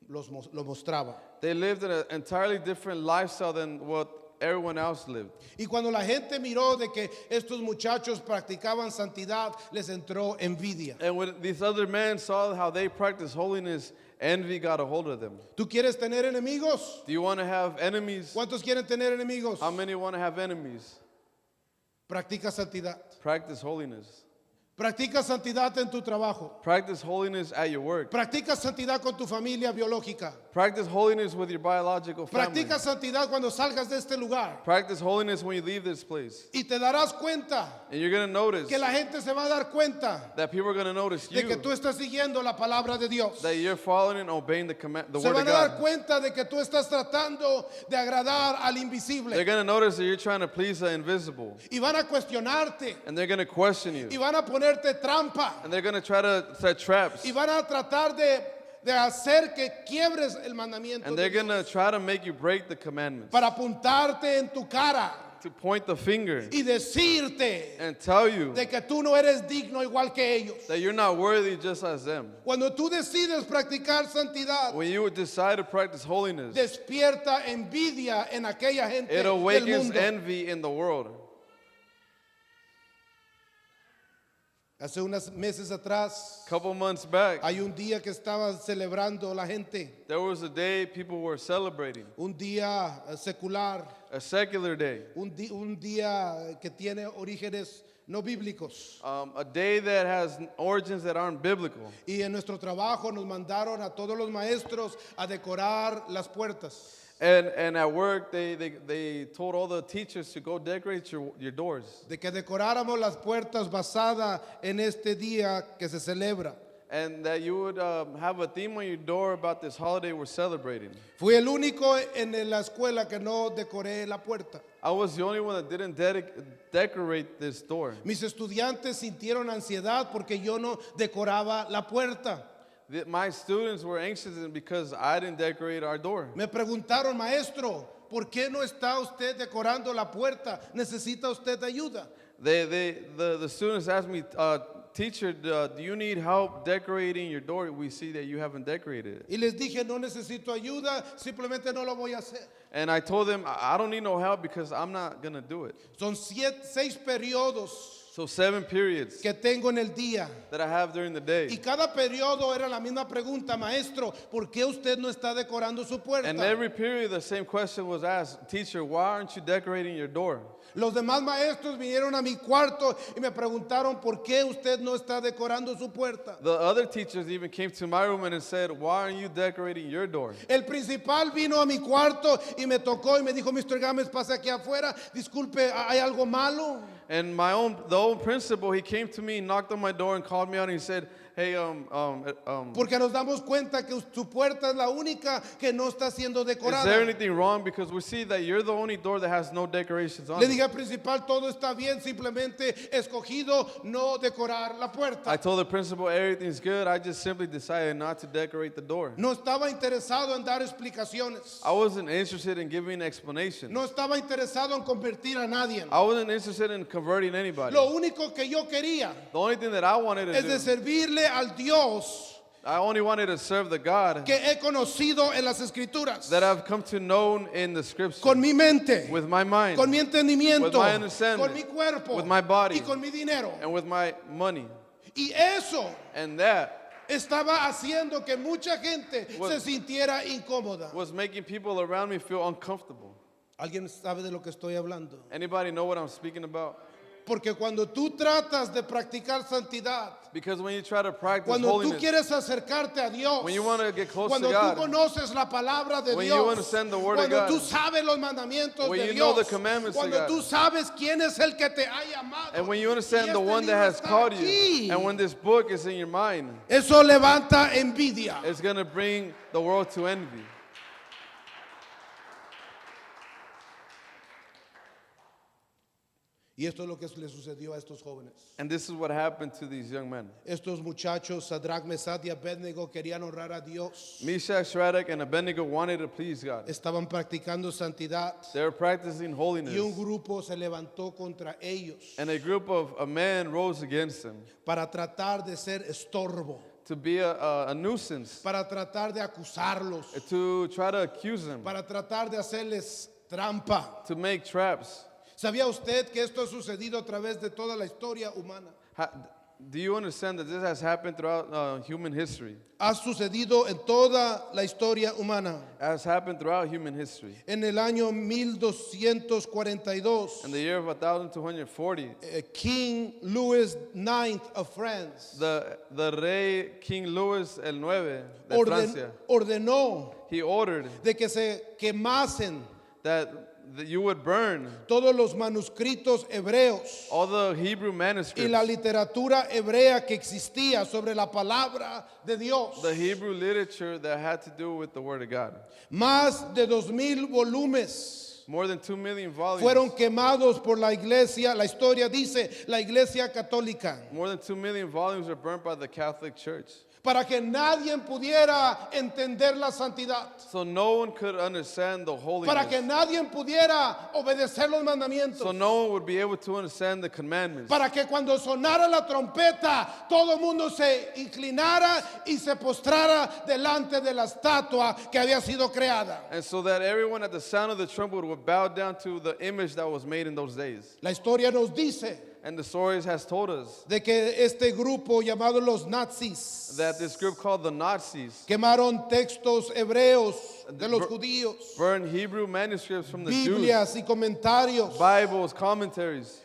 lo mostraba. They lived an entirely different lifestyle than what everyone else lived. Y cuando la gente miró de que estos muchachos practicaban santidad, les entró envidia. And when these other men saw how they practiced holiness, envy got a hold of them. ¿Tú quieres tener enemigos? Do you want to have enemies? ¿Cuántos quieren tener enemigos? How many want to have enemmies? Practica santidad. Practice holiness. Practica santidad en tu trabajo. Practice holiness at your work. Practica santidad con tu familia biológica. Practice holiness with your biological family. Practica santidad cuando salgas de este lugar. Practice holiness when you leave this place. Y te darás cuenta And you're going to notice que la gente se va a dar cuenta that people are going to notice de que you, tú estás siguiendo la palabra de Dios. that you're following and obeying the Se word van of a dar God. cuenta de que tú estás tratando de agradar al invisible. They're going to notice that you're trying to please the invisible. Y van a cuestionarte. And they're going to question Y you. van a ponerte trampa. And they're going to try to set traps. Y van a tratar de hacer que quiebres el mandamiento And de they're Dios, going to try to make you break the commandments. para apuntarte en tu cara To point the finger y decirte and tell you de que tú no eres digno igual que ellos. that you're not worthy just as them. Cuando tú decides practicar santidad, When you decide to practice holiness, despierta envidia en aquella gente it del awakens mundo. envy in the world. Hace unos meses atrás A couple months back, hay un día que estaba celebrando la gente, there was a day people were celebrating, un día secular, a secular day, un día que tiene orígenes no bíblicos. a day that has origins that aren't biblical. Y en nuestro trabajo nos mandaron a todos los maestros a decorar las puertas. And at work, they told all the teachers to go decorate your doors. De que decoráramos las puertas basada en este día que se celebra. And that you would have a theme on your door about this holiday we're celebrating. Fui el único en la escuela que no decoré la puerta. I was the only one that didn't decorate this door. Mis estudiantes sintieron ansiedad porque yo no decoraba la puerta. My students were anxious because I didn't decorate our door. Me preguntaron, maestro, ¿por qué no está usted decorando la puerta? ¿Necesita usted ayuda? The students asked me, teacher, do you need help decorating your door? We see that you haven't decorated it. Y les dije, no necesito ayuda, simplemente no lo voy a hacer. And I told them, I don't need no help because I'm not going to do it. Son 6 periodos So 7 periods que tengo en el día. that I have during the Y day. cada periodo era la misma pregunta, maestro, ¿por qué usted no está decorando su puerta? And every period, the same question was asked, teacher, why aren't you decorating your door? Los demás maestros vinieron a mi cuarto y me preguntaron, ¿por qué usted no está decorando su puerta? The other teachers even came to my room and said, why aren't you decorating your door? El principal vino a mi cuarto y me tocó y me dijo, Mr. Gámez, pase aquí afuera, disculpe, ¿hay algo malo? And the old principal, he came to me, knocked on my door and called me out and he said, hey, Porque nos damos cuenta que su puerta es la única que no está siendo is there decorada. anything wrong? Because we see that you're the only door that has no decorations on Le it. dije al principal, todo está bien, simplemente escogido no decorar la I puerta. told the principal everything's good. I just simply decided not to decorate the door. No estaba interesado en dar explicaciones. I wasn't interested in giving explanations. No estaba interesado en convertir a nadie. I wasn't interested in converting anybody. Lo único que yo quería The only thing that I wanted to es de do, servirle al Dios I only wanted to serve the God que he conocido en las escrituras. that I've come to know in the scripture. Con mi mente, With my mind, con mi entendimiento, with my understanding, con mi cuerpo with my body, y con mi dinero. and with my money. Y eso And that estaba haciendo que mucha gente Was- se sintiera incómoda. was making people around me feel uncomfortable. ¿Alguien sabe de lo que estoy hablando? Anybody know what I'm speaking about? Porque cuando tú tratas de practicar santidad, Because when you try to practice cuando tú holiness, quieres acercarte a Dios, when you want to get close cuando to tú God, conoces la palabra de when you Dios, understand the word of cuando God, tú sabes los mandamientos when de you know Dios, the commandments of cuando God, tú sabes quién es el que te ha llamado, and when you y understand the este one that libro has está called you, aquí, and when this book is in your mind, eso levanta envidia. it's going to bring the world to envy. Y esto es lo que le sucedió a estos jóvenes. And this is what happened to these young men. Estos muchachos, Sadrach, Mesach y Abednego, querían honrar a Dios. Meshach, Shadrach, and Abednego wanted to please God. Estaban practicando santidad They were practicing holiness. y un grupo se levantó contra ellos And a group of men rose against them para tratar de ser estorbo, to be a nuisance, para tratar de acusarlos, to try to accuse them, para tratar de hacerles trampa. to make traps. ¿Sabía usted que esto ha sucedido a través de toda la historia humana? Do you understand that this has happened throughout human history? Ha sucedido en toda la historia humana. Has happened throughout human history. En el año 1242, In the year of 1240, King Louis IX of France the rey King Louis el IX de Francia, ordenó he ordered de que se quemasen that you would burn todos los manuscritos hebreos all the Hebrew y manuscripts, la literatura hebrea que existía sobre la palabra de Dios. the Hebrew literature that had to do with the Word of God. Más de 2,000 volúmenes More than 2 million volumes. fueron quemados por la iglesia. La historia dice la iglesia católica, More than 2 million volumes were burnt by the Catholic Church. para que nadie pudiera entender la santidad, So no one could understand the para que holiness. nadie pudiera obedecer los So mandamientos, no one would be able to understand the commandments. para que cuando sonara la trompeta todo el mundo se inclinara y se postrara delante de la estatua que había sido creada. And so that everyone at the sound of the trumpet would bow down to the image that was made in those days. La historia nos dice And the stories has told us de que este grupo llamado los nazis that this group called the Nazis quemaron textos hebreos de los Bur- judíos, burned Hebrew manuscripts from the Jews, Biblias y comentarios, Bibles, commentaries.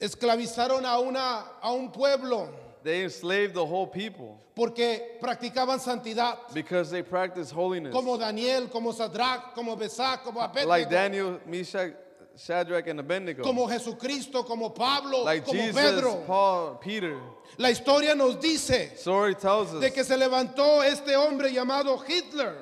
esclavizaron a un pueblo They enslaved the whole people porque practicaban santidad, because they practiced holiness. como Daniel, como Sadrach, como Mesach, como Like Abednego, Daniel, Meshach, Shadrach, and Abednego. como Jesucristo, como Pablo, Like como Jesus, Pedro. Paul, Peter. La historia nos dice Story tells us de que se levantó este hombre llamado Hitler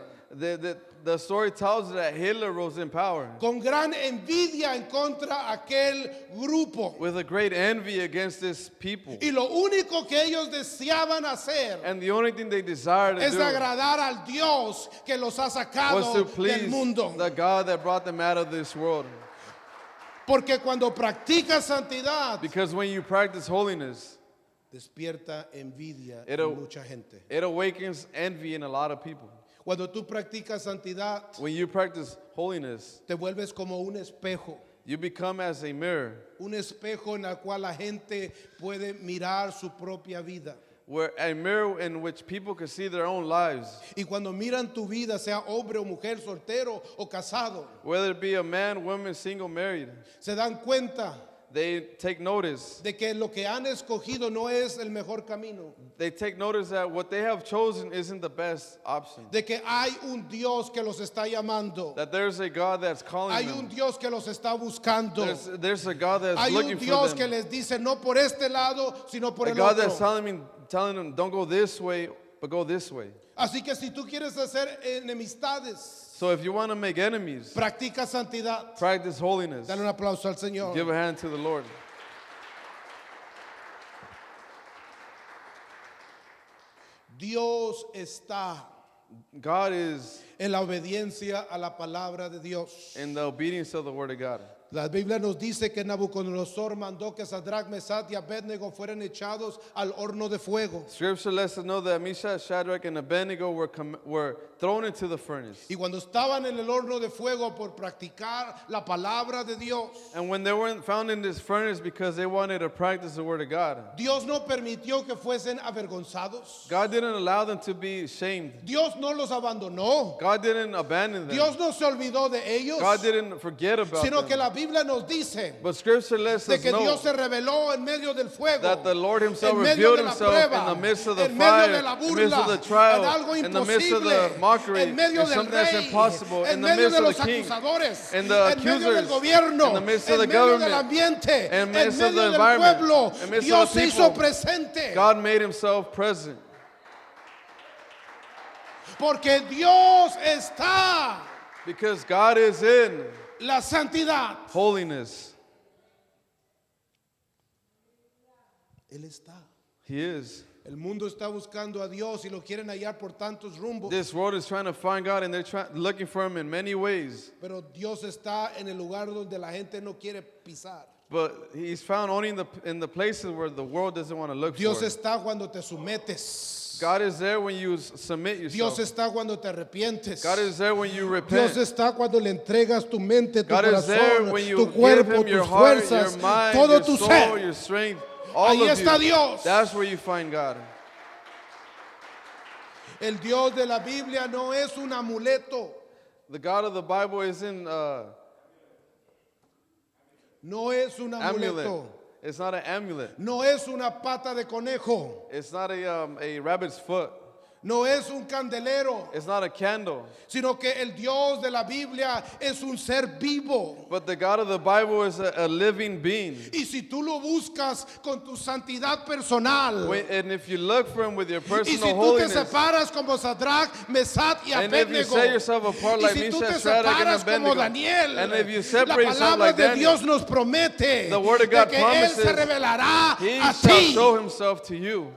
the story tells us that Hitler rose in power con gran envidia en contra aquel grupo. with a great envy against this people. Y lo único que ellos deseaban hacer And the only thing they desired to es do agradar al Dios que los ha was sacado to del please mundo. the God that brought them out of this world. Porque cuando practicas santidad, Because when you practice holiness, despierta envidia It en aw- mucha gente. it awakens envy in a lot of people. Cuando tú practicas santidad, When you practice holiness, te vuelves como un espejo. you become as a mirror, Un espejo en el cual la gente puede mirar su propia vida. where a mirror in which people can see their own lives, Y cuando miran tu vida, sea hombre o mujer, soltero o casado, whether it be a man, woman, single, married, se dan cuenta they take notice. de que lo que han escogido no es el mejor camino, They take notice that what they have chosen isn't the best option. de que hay un Dios que los está llamando, That there's a God that's calling hay un them. Dios que los está buscando, There's a God that's hay looking un for Dios que them. les dice no por este lado, sino por A el God that's otro. telling them, don't go this way, but go this way. Así que si tú quieres hacer enemistades, So if you want to make enemies, practica santidad. practice holiness. Dale un aplauso al Señor. Give a hand to the Lord. Dios está God is en la obediencia a la palabra de Dios. in the obedience of the Word of God. La Biblia nos dice que Nabucodonosor mandó que Sadrach, Mesach y Abednego fueran echados al horno de fuego. Scripture lets us know that Meshach, Shadrach, and Abednego were thrown into the furnace. Y cuando estaban en el horno de fuego por practicar la palabra de Dios, And when they weren't found in this furnace because they wanted to practice the Word of God, Dios no permitió que fuesen avergonzados. God didn't allow them to be shamed. Dios no los abandonó. God didn't abandon them. Dios no se olvidó de ellos, God didn't forget about sino que them. la Biblia nos dice But Scripture lets de us que know Dios se reveló en medio del fuego, that the Lord Himself en medio revealed de la Himself prueba, in the midst of the en medio fire, de la in the midst of burla, the trial, en algo in the midst of the imposible, mockery, en medio in del something that's rey, impossible, en in the medio midst de of los the king, acusadores, in the en medio del accusers, gobierno, in the midst of en the medio del government, ambiente, in en the midst of medio the del environment, pueblo, in the midst Dios of se the hizo people. presente, God made Himself present porque Dios está because God is in la santidad. holiness. Él está. He is. El mundo está buscando a Dios y lo quieren hallar por tantos rumbos. This world is trying to find God and they're looking for Him in many ways. Pero Dios está en el lugar donde la gente no quiere pisar. But He's found only in the places where the world doesn't want to look Dios for. está cuando te sometes. God is there when you submit yourself. Dios está cuando te arrepientes. God is there when you Dios repent. está cuando le entregas tu mente, tu God is there corazón, when you tu give cuerpo, Him your tus heart, fuerzas, your mind, todo your tu soul, ser your strength, All ahí of está you, Dios. that's where you find God. El Dios de la Biblia no es un amuleto, The God of the Bible isn't no es un amulet. amuleto, It's not an amulet. no es una pata de conejo, It's not a rabbit's foot. no es un candelero, It's not a candle. sino que el Dios de la Biblia es un ser vivo. But the God of the Bible is a living being. Y si tú lo buscas con tu santidad personal, And if you look for him with your y personal si tú te holiness, separas como Sadrach, Mesach y and if you Abednego, set yourself apart y like si tú te Meshach, Shadrach, and separas como Abednego, Daniel, and if you la separate yourself palabra like de Daniel, Dios nos promete the word of de God que Él se promises revelará He a shall ti. show himself to you.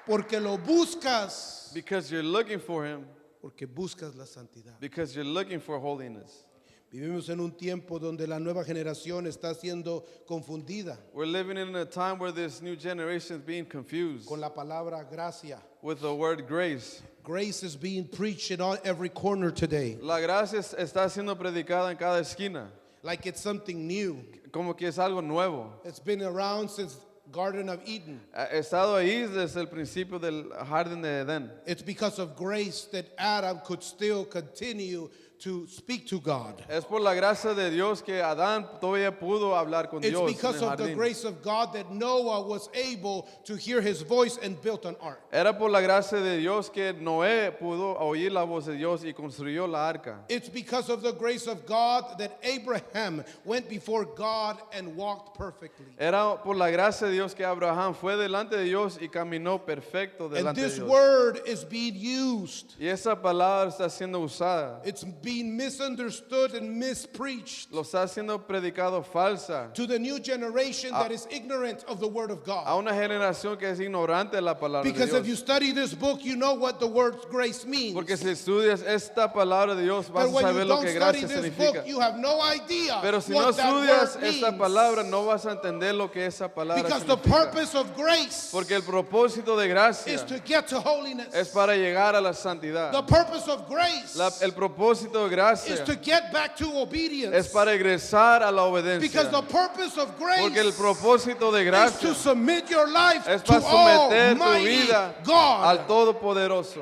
Porque lo buscas, Because you're looking for him, porque buscas la santidad. because you're looking for holiness. Vivimos en un tiempo donde la nueva generación está siendo confundida We're living in a time where this new generation is being confused con la palabra gracia. with the word grace. Grace is being preached in every corner today, La gracia está siendo predicada en cada esquina, like it's something new. como que es algo nuevo. It's been around since Garden of Eden. Ha estado ahí desde el principio del jardín de Edén. It's because of grace that Adam could still continue to speak to God. Es por la gracia de Dios que Adán todavía pudo hablar con It's Dios en because el of the jardín. grace of God that Noah was able to hear his voice and built an ark. Era por la gracia de Dios que Noé pudo oír la voz de Dios y construyó la arca. It's because of the grace of God that Abraham went before God and walked perfectly. Era por la gracia de Dios que Abraham fue delante de Dios y caminó perfecto And delante de this Dios. word is being used. Y esa palabra está siendo usada. It's being misunderstood and mispreached Lo está siendo predicado falsa to the new generation that is ignorant of the word of a God. una generación que es ignorante de la palabra de Because if you Dios. study this book, you know what the word grace means. Porque si estudias esta palabra de Dios vas But a when you saber lo don't que study gracia this significa. book, you have no idea Pero si no what that estudias word esta means. palabra no vas a entender lo que esa palabra Because the significa. purpose of grace Porque el propósito de gracia is to get to holiness. es para llegar a la The santidad. purpose of grace El propósito de is gracia to get back to obedience. es para regresar a la Because the obediencia. purpose of Porque el grace propósito de is to gracia submit your life es to para someter tu Almighty vida God. al Todopoderoso.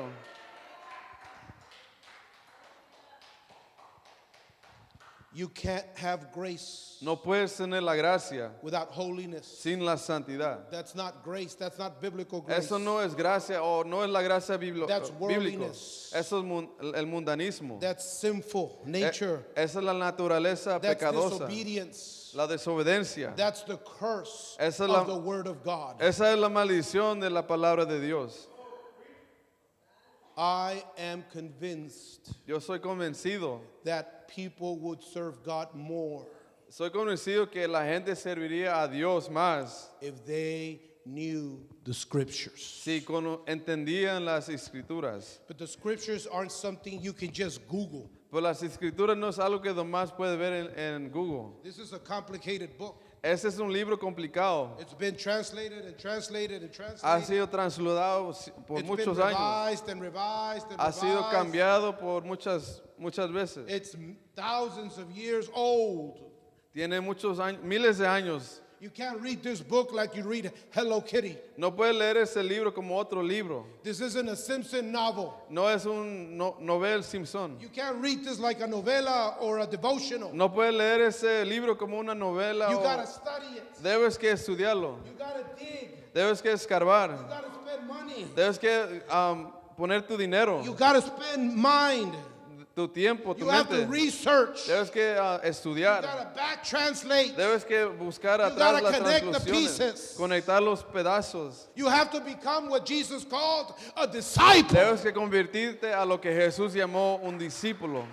You can't have grace No puedes tener la gracia without holiness. sin la santidad. That's not grace. That's not biblical grace. Eso no es gracia o no es la gracia That's bíblico. worldliness. Eso es el mundanismo. That's sinful nature. Esa es la naturaleza That's pecadosa, disobedience. la desobediencia. That's the curse Esa es of la- the word of God. Esa es la maldición de la palabra de Dios. I am convinced Yo soy convencido, that people would serve God more soy convencido que la gente serviría a Dios más if they knew the scriptures. si entendían las escrituras. But the scriptures aren't something you can just Google. Pero las escrituras no es algo que nomás puede ver en Google. This is a complicated book. Ese es un libro complicado. It's been translated and translated and Ha translated. sido trasladado por It's been muchos años. revised and revised and Ha sido revised. cambiado por muchas veces. It's thousands of years old. Tiene muchos años, miles de años. You can't read this book like you read Hello Kitty. No puedes leer ese libro como otro libro. This isn't a Simpson novel. No es un novel Simpson. You can't read this like a novela or a devotional. No puedes leer ese libro como una novela. You o- gotta study it. Debes que estudiarlo. You gotta dig. Debes que escarbar. You gotta spend money. Debes que poner tu dinero, You gotta spend mind. tu tiempo, tu You have to mente. research. You Debes que estudiar. gotta back translate. Debes que buscar You atrás gotta las connect the transcripciones, pieces. conectar los pedazos. You have to become what Jesus called a disciple. Debes que convertirte a lo que Jesús llamó un discípulo.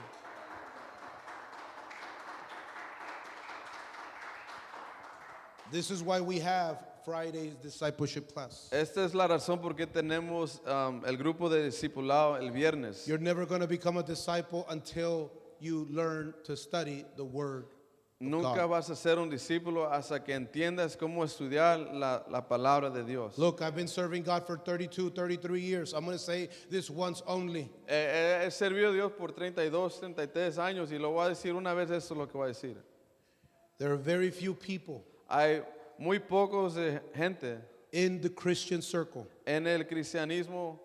This is why we have Friday's discipleship class. Esta es la razón por qué tenemos el grupo de discipulado el viernes. You're never going to become a disciple until you learn to study the word. Nunca God. vas a ser un discípulo hasta que entiendas cómo estudiar la palabra de Dios. Look, I've been serving God for 32, 33 years. I'm going to say this once only. He servido a Dios por 32, 33 años y lo voy a decir una vez, esto es lo que voy a decir. There are very few people Hay muy pocos gente in the Christian circle en el cristianismo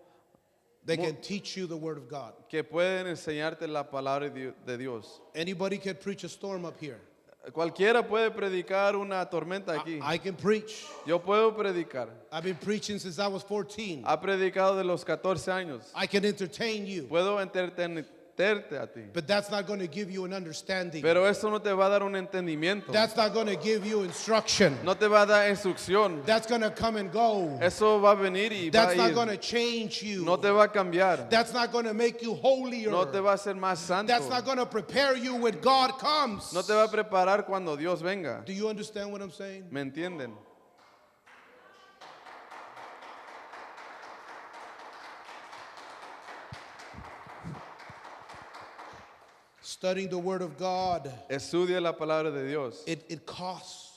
that can teach you the word of God. que pueden enseñarte la palabra de Dios. Anybody can preach a storm up here. Cualquiera puede predicar una tormenta aquí. I can preach. Yo puedo predicar. I've been preaching since I was 14. Ha predicado de los 14 años. I can entertain you. Puedo entretenerte a ti. But that's not going to give you an understanding. Pero eso no te va a dar un entendimiento. That's not going to give you instruction. No te va a dar instrucción. That's going to come and go. Eso va a venir y va That's a not ir. going to change you. No te va a cambiar. That's not going to make you holier. No te va a hacer más santo. That's not going to prepare you when God comes. No te va a preparar cuando Dios venga. Do you understand what I'm saying? ¿Me entienden? Studying the word of God, Estudia la palabra de Dios. it costs.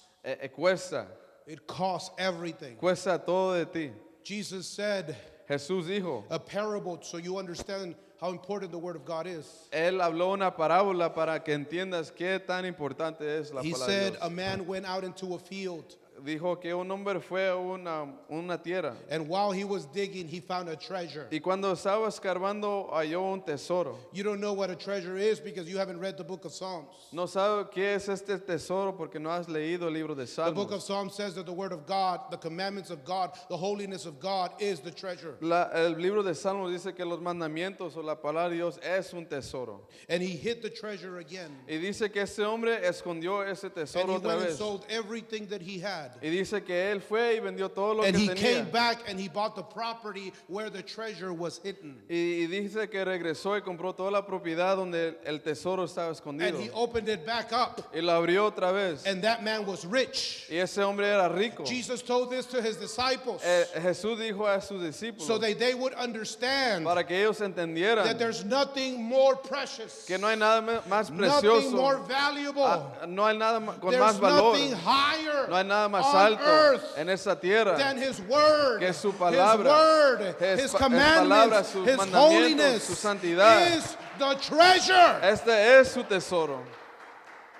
Cuesta. It costs everything. Cuesta todo de ti. Jesus said Jesús dijo, a parable so you understand how important the word of God is. Él habló una parábola para que entiendas qué tan importante es la He palabra said de a Dios. man went out into a field, Dijo que un hombre fue a una tierra and while he was digging, he found a treasure. y cuando estaba escarbando halló un tesoro. You don't know what a treasure is because you haven't read the book of Psalms. No sabe qué es este tesoro porque no has leído el libro de The book of Salmos. Psalms says that the word of God, the commandments of God, the holiness of God is the treasure. El libro de Salmos dice que los mandamientos o la palabra de Dios es un tesoro. And he hid the treasure again. Y dice que ese hombre escondió ese And tesoro he otra went and vez. sold everything that he had. Y dice que él fue y vendió todo lo And que he tenía. came back and he bought the property where the treasure was hidden. Y dice que regresó y compró toda la propiedad donde el tesoro estaba escondido. And he opened it back up. Y la abrió otra vez. And that man was rich. Y ese hombre era rico. Jesus told this to his disciples Jesús dijo a sus discípulos so that they would understand para que ellos entendieran that there's nothing more precious, que no hay nada más nothing more precioso, valuable, no hay nada con there's más valor, nothing higher no hay nada más on alto earth en esa tierra than his word, que su his palabra, word, his commandments, sus his mandamientos, holiness su santidad. is the treasure. Este es su tesoro.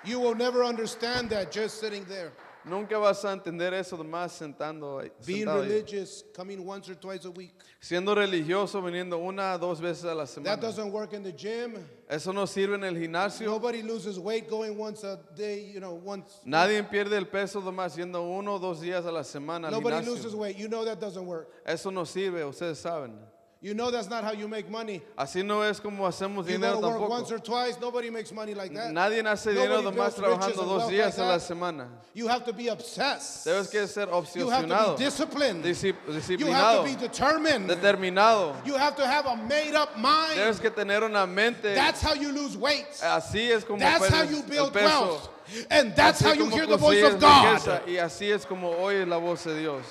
You will never understand that just sitting there. Nunca vas a entender eso de más Being sentado ahí. religious, coming once or twice a week. Siendo religioso, viniendo una o dos veces a la That semana. doesn't work in the gym. Eso no sirve en el gimnasio. Nobody loses weight going once a day, once. Nadie pierde el peso nomás yendo 1 o 2 días a la semana al Nobody loses gimnasio. weight. You know that doesn't work. Eso no sirve, ustedes saben. You know that's not how you make money. Así no es como hacemos You dinero go to work once tampoco. or twice, nobody makes money like that. Nadie hace dinero Nobody nomás builds riches trabajando and 2 wealth días like a la that. semana. You have to be obsessed. Debes que ser You have to obsesionado, be disciplined. You have disciplinado, to be determined. determinado. You have to have a made-up mind. Debes que tener una mente. That's how you lose weight. Así es como That's how puedes you el build peso. wealth. And that's Así how you como hear the voice consigues of God. riqueza, y así es como oyes la voz de Dios.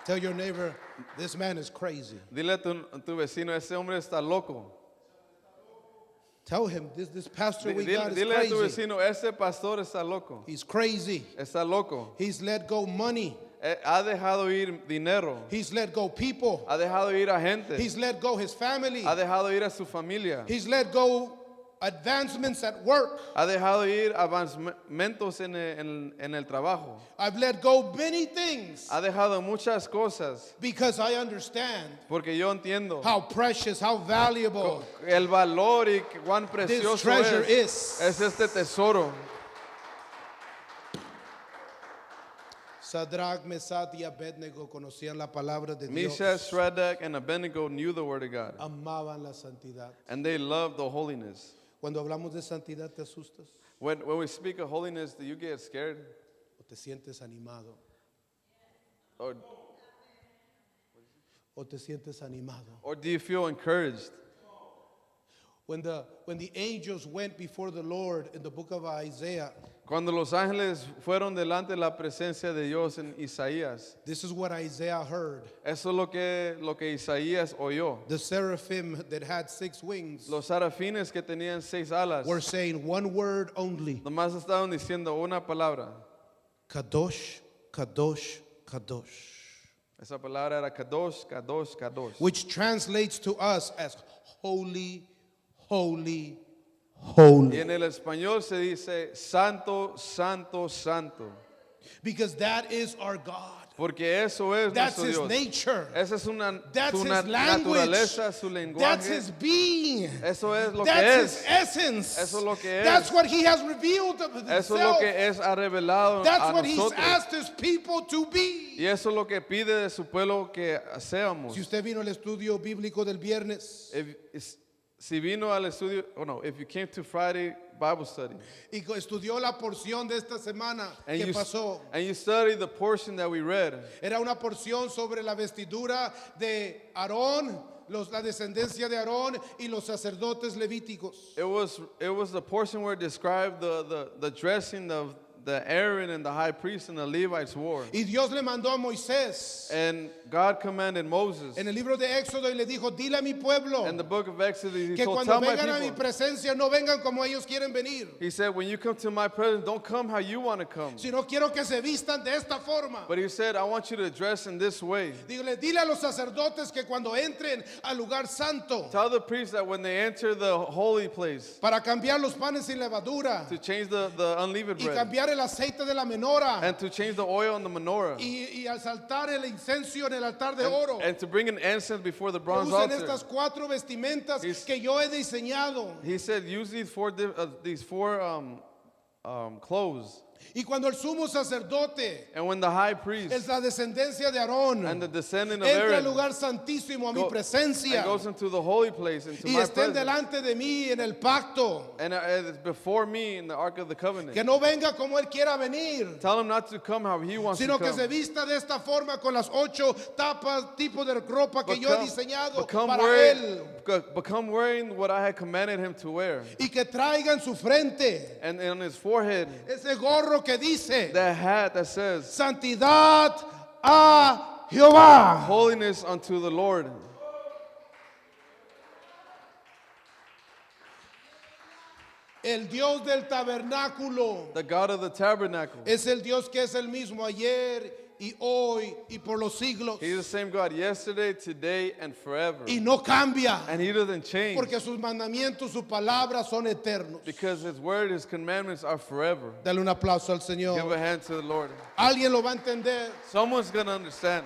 Tell your neighbor, this man is crazy. Dile a tu vecino, ese hombre está loco. Tell him, this pastor we got is Dile a tu crazy. vecino, ese pastor está loco. He's crazy. Está loco. He's let go money. Ha dejado ir dinero. He's let go people. Ha dejado ir a gente. He's let go his family. Ha dejado ir a su familia. He's let go advancements at work. Ha dejado ir avanzamientos en el trabajo. I've let go many things Ha dejado muchas cosas because I understand porque yo entiendo how precious, how valuable el valor y cuán this precioso treasure es este tesoro. Sadrach, Mesach y Abednego conocían la palabra de Dios. Meshach, Shadrach, and Abednego knew the word of God, Amaban la santidad. and they loved the holiness. Cuando hablamos de santidad, ¿te asustas When we speak of holiness, do you get scared? o te sientes animado? Or ¿O te sientes animado? do you feel encouraged? When the angels went before the Lord in the book of Isaiah, Cuando los ángeles fueron delante de la presencia de Dios en Isaías, this is what Isaiah heard. eso es lo que Isaías oyó. The seraphim that had 6 wings Los serafines que tenían 6 alas, were saying one word only. nomás estaban diciendo una palabra. Kadosh, Kadosh, Kadosh. Esa palabra era Kadosh, Kadosh, Kadosh. Which translates to us as holy, holy, Y holy. en el español se dice santo, santo, santo. Because that is our God. Porque eso es That's nuestro his Dios. nature. Esa es una, That's su his language. naturaleza, su That's lenguaje. his being. Eso es lo que That's his es. essence. Eso es lo que es. That's what he has revealed of Eso es lo himself. que es ha revelado That's a what he's nosotros. asked his people to be. Y eso es lo que pide de su pueblo que seamos. Si usted vino al estudio bíblico del viernes Si vino al estudio, if you came to Friday Bible study y estudió la porción de esta semana and que you, pasó, and you studied the portion that we read, era una porción sobre la vestidura de Aarón, la descendencia de Aarón y los sacerdotes levíticos. it was the portion where it described the dressing of the Aaron and the high priest and the Levites wore. Y Dios le mandó a Moisés And God commanded Moses en el libro de Éxodo y le dijo, dile a mi pueblo in the book of Exodus, he que told, cuando tell my vengan a mi people, presencia no vengan como ellos quieren venir, he said, when you come to my presence, don't come how you want to come. sino quiero que se vistan de esta forma. But he said, I want you to dress in this way. Dile a los sacerdotes que cuando entren al lugar santo Tell the priests that when they enter the holy place, para cambiar los panes sin levadura to change the unleavened y bread, cambiar el aceite de la menora and to change the oil on the menorah, y al saltar el incenso en el altar de oro, and to bring an incense before the que bronze usen altar. estas 4 vestimentas que yo he diseñado. He said, use these four clothes. Y cuando el sumo sacerdote, And when the high priest es la descendencia de Aarón, and the descendant of entra al Aaron lugar santísimo a mi go- presencia and goes into the holy place, into y my estén presence, delante de mí en el pacto, and it's before me in the Ark of the Covenant, que no venga como él quiera venir, tell him not to come how he wants sino to que come. se vista de esta forma con las 8 tapas, tipo de ropa que yo he diseñado para él, become wearing what I had commanded him to wear. y que traiga en su frente And on his forehead, ese gorro que dice that hat that says, Santidad a Jehová. holiness unto the Lord. El Dios del tabernáculo The God of the tabernacle. es el Dios que es el mismo ayer y hoy y por los siglos, He's the same God yesterday, today, and forever. y no cambia, And he doesn't change porque sus mandamientos, sus palabras son eternos. because his word, his commandments are forever. Dale un aplauso al Give Señor. a hand to the Lord. Alguien lo va a entender. Someone's going to understand.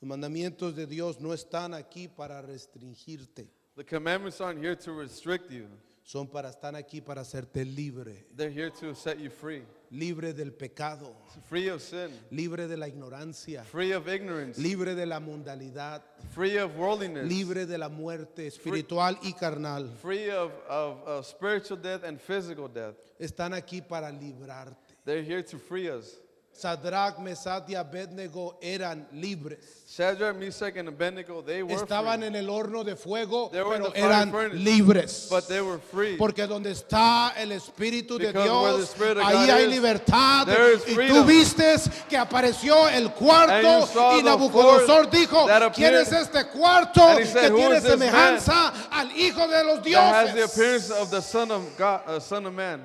Los mandamientos de Dios no están aquí para restringirte, The commandments aren't here to restrict you. están aquí para hacerte libre, They're here to set you free. libre del pecado, Free of sin. libre de la ignorancia, Free of ignorance. libre de la mundalidad, Free of worldliness. libre de la muerte espiritual y carnal. Free of spiritual death and physical death. Están aquí para librarte. They're here to free us. Sadrach, Mesach y Abednego eran libres. Shadrach, Meshach, and Abednego, they were Estaban free. en el horno de fuego, They were in pero the fiery eran furnace, libres. But they were free. Porque donde está el Espíritu de Because where the Dios, Spirit of ahí God hay is, libertad. there is Y tú freedom. vistes que apareció el And cuarto you saw y the Nabucodonosor fourth dijo, that ¿quién appeared? es este cuarto And he que said, "Who tiene is this semejanza al Hijo de los That has the appearance dioses? of the Son of God, Son of Man.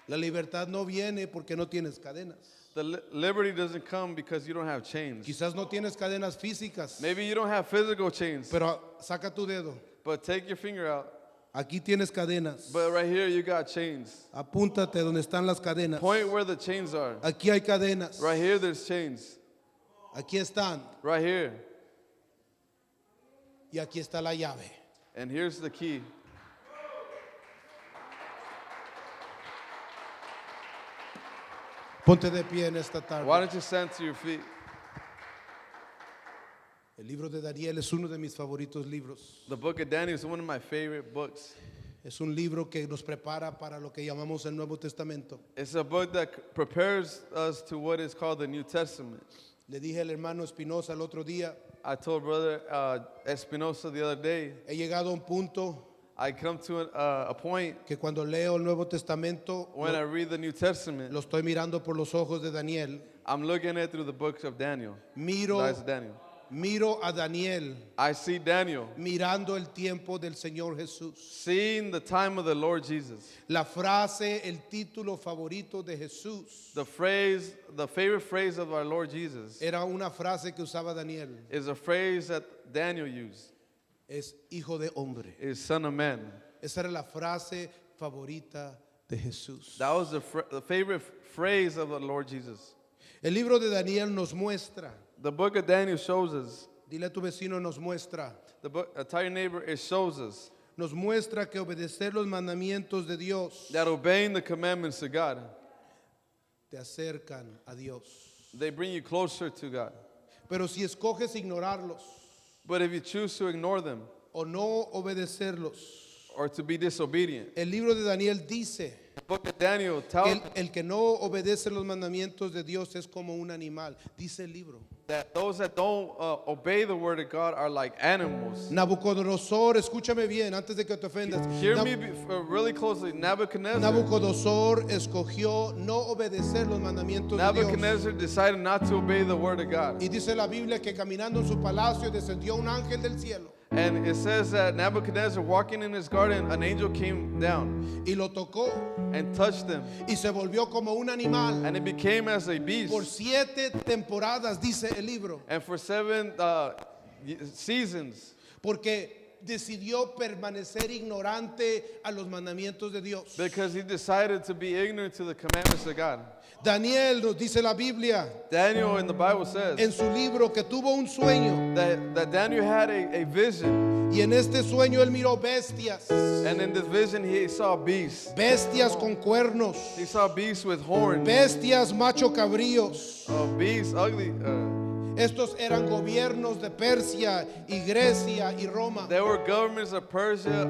La libertad no viene porque no tienes cadenas. The liberty doesn't come because you don't have chains. Quizás no tienes cadenas físicas, Maybe you don't have physical chains, pero saca tu dedo. but take your finger out. Aquí tienes cadenas. But right here you got chains. Apúntate donde están las cadenas. Point where the chains are. Aquí hay cadenas. Right here there's chains. Aquí están. Right here. Y aquí está la llave. And here's the key. Ponte de pie en esta tarde. Why don't you stand to your feet? El libro de Daniel es uno de mis favoritos libros. The book of Daniel is one of my favorite books. Es un libro que nos prepara para lo que llamamos el Nuevo Testamento. It's a book that prepares us to what is called the New Testament. Le dije al hermano Espinosa el otro día, I told Brother Espinosa the other day, he llegado a un punto I come to a point que cuando leo el Nuevo Testamento when I read the New Testament, lo estoy mirando por los ojos de Daniel. I'm looking at it through the books of Daniel. Miro, The eyes of Daniel. Miro a Daniel I see Daniel mirando el tiempo del Señor Jesús. seeing the time of the Lord Jesus. La frase, el título favorito de Jesús The favorite phrase of our Lord Jesus era una frase que usaba Daniel. is a phrase that Daniel used, Es hijo de hombre. is son of man. Esa era la frase favorita de Jesús. That was the favorite phrase of the Lord Jesus. El libro de Daniel nos muestra, The book of Daniel shows us, dile a tu vecino, nos muestra, tell your neighbor, it shows us nos muestra que obedecer los mandamientos de Dios that obeying the commandments of God, te acercan a Dios. they bring you closer to God. Pero si escoges ignorarlos But if you choose to ignore them o no obedecerlos, or to be disobedient, el libro de Daniel dice the book of Daniel que tells el que no obedece los mandamientos de Dios es como un animal. Dice el libro. that those that don't obey the word of God are like animals. Nabucodonosor, escúchame bien antes de que te ofendas. Hear me really closely. Nebuchadnezzar Nabucodonosor escogió no obedecer los mandamientos de Dios. Nebuchadnezzar decided not to obey the word of God. Y dice la Biblia que caminando en su palacio descendió un ángel del cielo And it says that Nebuchadnezzar, walking in his garden, an angel came down y lo tocó and touched him. y se volvió como un animal. And it became as a Por beast. 7 temporadas, dice el libro, And for 7 seasons, porque decidió permanecer ignorante a los mandamientos de Dios. because he decided to be ignorant to the commandments of God. Daniel, nos dice la Biblia Daniel in the Bible en says su libro que tuvo un sueño that Daniel had a vision. y en este sueño él miró bestias, And in this vision, he saw beasts. bestias con cuernos, He saw beasts with horns. bestias macho cabríos. Beasts, ugly. Estos eran gobiernos de Persia y Grecia y Roma. There were governments of Persia,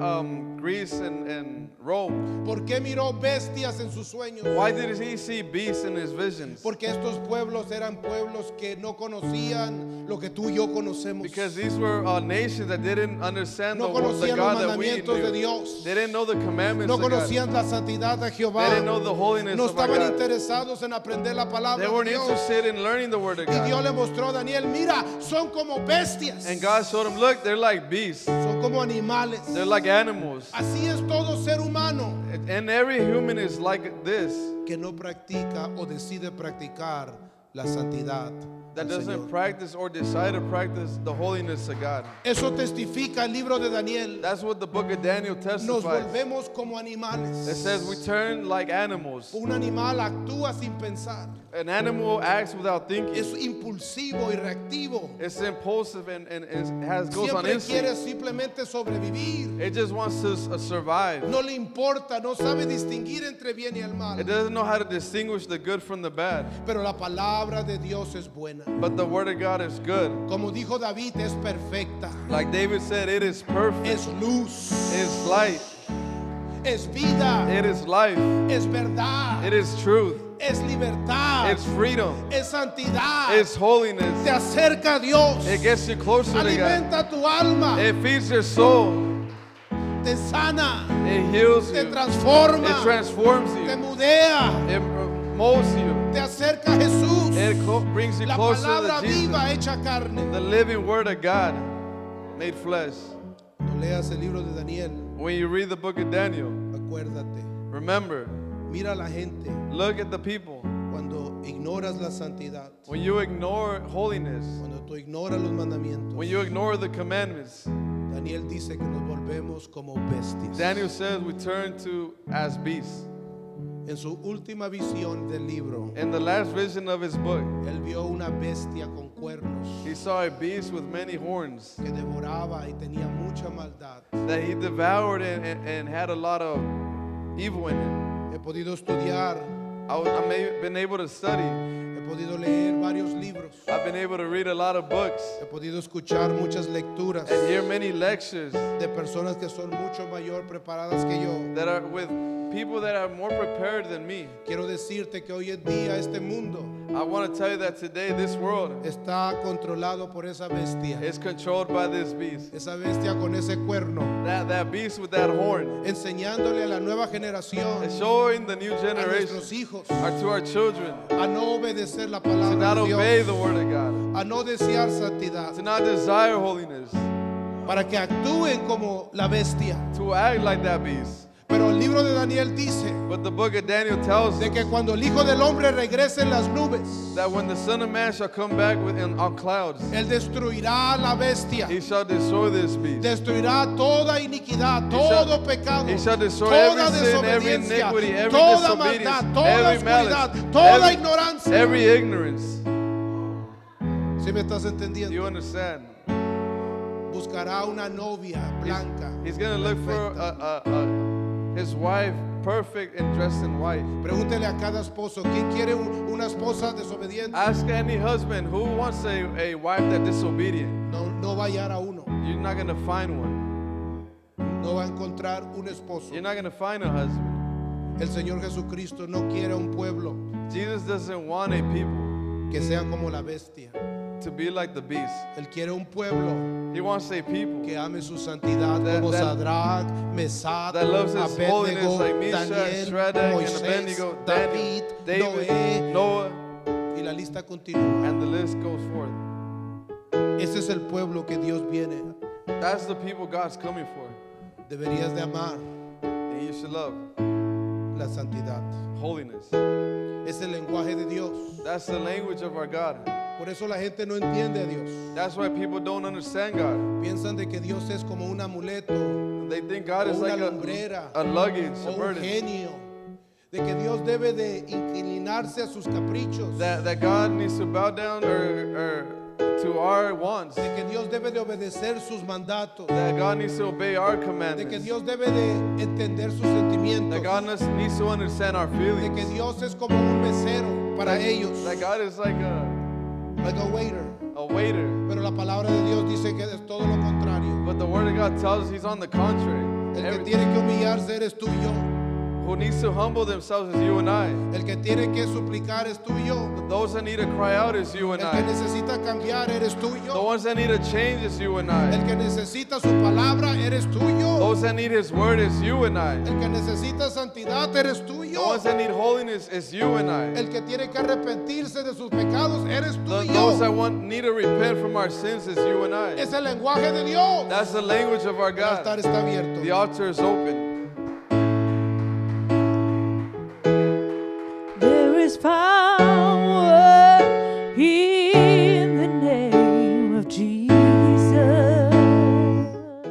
Greece, and Rome. ¿Por qué miró bestias en sus sueños? Why did he see beasts in his visions? Porque estos pueblos eran pueblos que no conocían lo que tú y yo conocemos. Because these were nations that didn't understand No the conocían God los that we mandamientos de knew. Dios. They didn't know the commandments No of God. conocían la santidad de Jehová. They didn't know the holiness No of our estaban God. interesados en aprender la palabra They de weren't Dios. interested in learning the word of Y Dios God. le mostró a Daniel, mira, son como bestias. And God showed them, look, they're like beasts. Son como animales. They're like animals. Así es todo ser humano And every human is like this, que no practica o decide practicar la santidad that del doesn't Señor. practice or decide to practice the holiness of God. Eso testifica el libro de Daniel. That's what the book of Daniel Nos testifies. volvemos como animales. It says we turn like animals. Un animal actúa sin pensar. An animal acts without thinking. Es impulsivo y reactivo. It's impulsive and goes on Siempre quiere instinct. simplemente sobrevivir. It just wants to survive. No le importa, no sabe distinguir entre bien y el mal. It doesn't know how to distinguish the good from the bad. Pero la palabra de Dios es buena. But the word of God is good. Como dijo David, es perfecta. Like David said, it is perfect. Es luz. It's light. Es vida. It is life. Es verdad. It is truth. Es libertad. It's freedom. Es santidad. It's holiness. Te acerca a Dios. It gets you closer to God. Alimenta tu alma. It feeds your soul. Te sana. It heals Te you. transforma. It transforms Te you. mudea. It molds you. Te acerca a Jesús. It brings you La closer palabra to Jesus. viva hecha carne. The living word of God made flesh. No leas el libro de Daniel. When you read the book of Daniel, Acuérdate. remember, Mira a la gente look at the people. cuando ignoras la santidad. When you ignore holiness, Cuando tú ignoras los mandamientos. when you ignore the commandments, Daniel dice que nos volvemos como bestias. Daniel says we turn to as beasts. En su última visión del libro, In the last vision of his book, él vio una bestia con cuernos he saw a beast with many horns que devoraba y tenía mucha maldad. that he devoured and had a lot of evil in it. He podido estudiar, I've been able to study. he podido leer varios libros, I've been able to read a lot of books he podido escuchar muchas lecturas and hear many lectures de personas que son mucho mayor preparadas que yo. that are with people that are more prepared than me. Quiero decirte que hoy en día este mundo I want to tell you that today this world está controlado por esa bestia. is controlled by this beast. Esa bestia con ese cuerno, That beast with that horn enseñándole a la nueva generación, is showing the new a generation nuestros hijos, or to our children a no obedecer la to palabra not de obey Dios. the word of God. a no desear santidad, to not desire holiness, para que actúen como la bestia. to act like that beast. Pero el libro de Daniel dice But the book of Daniel tells de us que cuando el Hijo del Hombre regrese en las nubes, that when the Son of Man shall come back on clouds, Él destruirá a la bestia, he shall destroy this beast. destruirá toda iniquidad, He shall- todo pecado, he shall destroy toda every sin, every desobediencia, iniquity, every toda disobedience, maldad, toda every oscuridad, malice, toda every- ignorancia. Every ignorance. ¿Sí me estás Do entendiendo? you understand? Buscará una novia blanca. He's going to look for his wife perfect and dressed in white. Pregúntele a cada esposo, ¿quién quiere una esposa desobediente? Ask any husband who wants a wife that's disobedient. No va a hallar a uno. You're not going to find one. No va a encontrar un esposo. You're not going to find a husband. El Señor Jesucristo no quiere un pueblo Jesus doesn't want a people que sea como la bestia. to be like the beast. Él quiere un pueblo He wants a people que ame su santidad That- como that- Sadrach, Mesach, that loves his holiness Abednego, like Meshach, Daniel, Shadrach, and Moisés, Abednego, David, Daniel, David, Noé, Noah, y la lista continúa. and the list goes forth. Ese es el pueblo que Dios viene. That's the people God's coming for. Deberías de amar And you should love la santidad. holiness. Es el lenguaje de Dios. That's the language of our God. Por eso la gente no entiende a Dios. That's why people don't understand God. Piensan de que Dios es como un amuleto They think God O is una like lumbrera. a luggage, o a un burden. genio. De que Dios debe de inclinarse a sus caprichos. That God needs to bow down or to our wants. De que Dios debe de obedecer sus mandatos. That God needs to obey our De que commandments. Dios debe de entender sus sentimientos. That God needs to understand our De feelings. que Dios es como un mesero para ellos. That God is like Like a waiter. a waiter. Pero la palabra de Dios dice que es todo lo contrario. But the word of God tells us he's on the contrary. El que Every- tiene que humillarse eres tú y yo. who needs to humble themselves is you and I. El que tiene que suplicar es tú y yo. Those that need to cry out is you and El que I. necesita cambiar eres tú y The yo. ones that need to change is you and I. El que necesita su palabra eres tú y yo. Those that need his word is you and I. El que necesita santidad eres tú y The yo. ones that need holiness is you and I. El que tiene que arrepentirse de sus pecados eres tú y Those that yo. need to repent from our sins is you and I. Es el lenguaje de Dios. That's the language of our El altar God. está abierto. The altar is open. There is power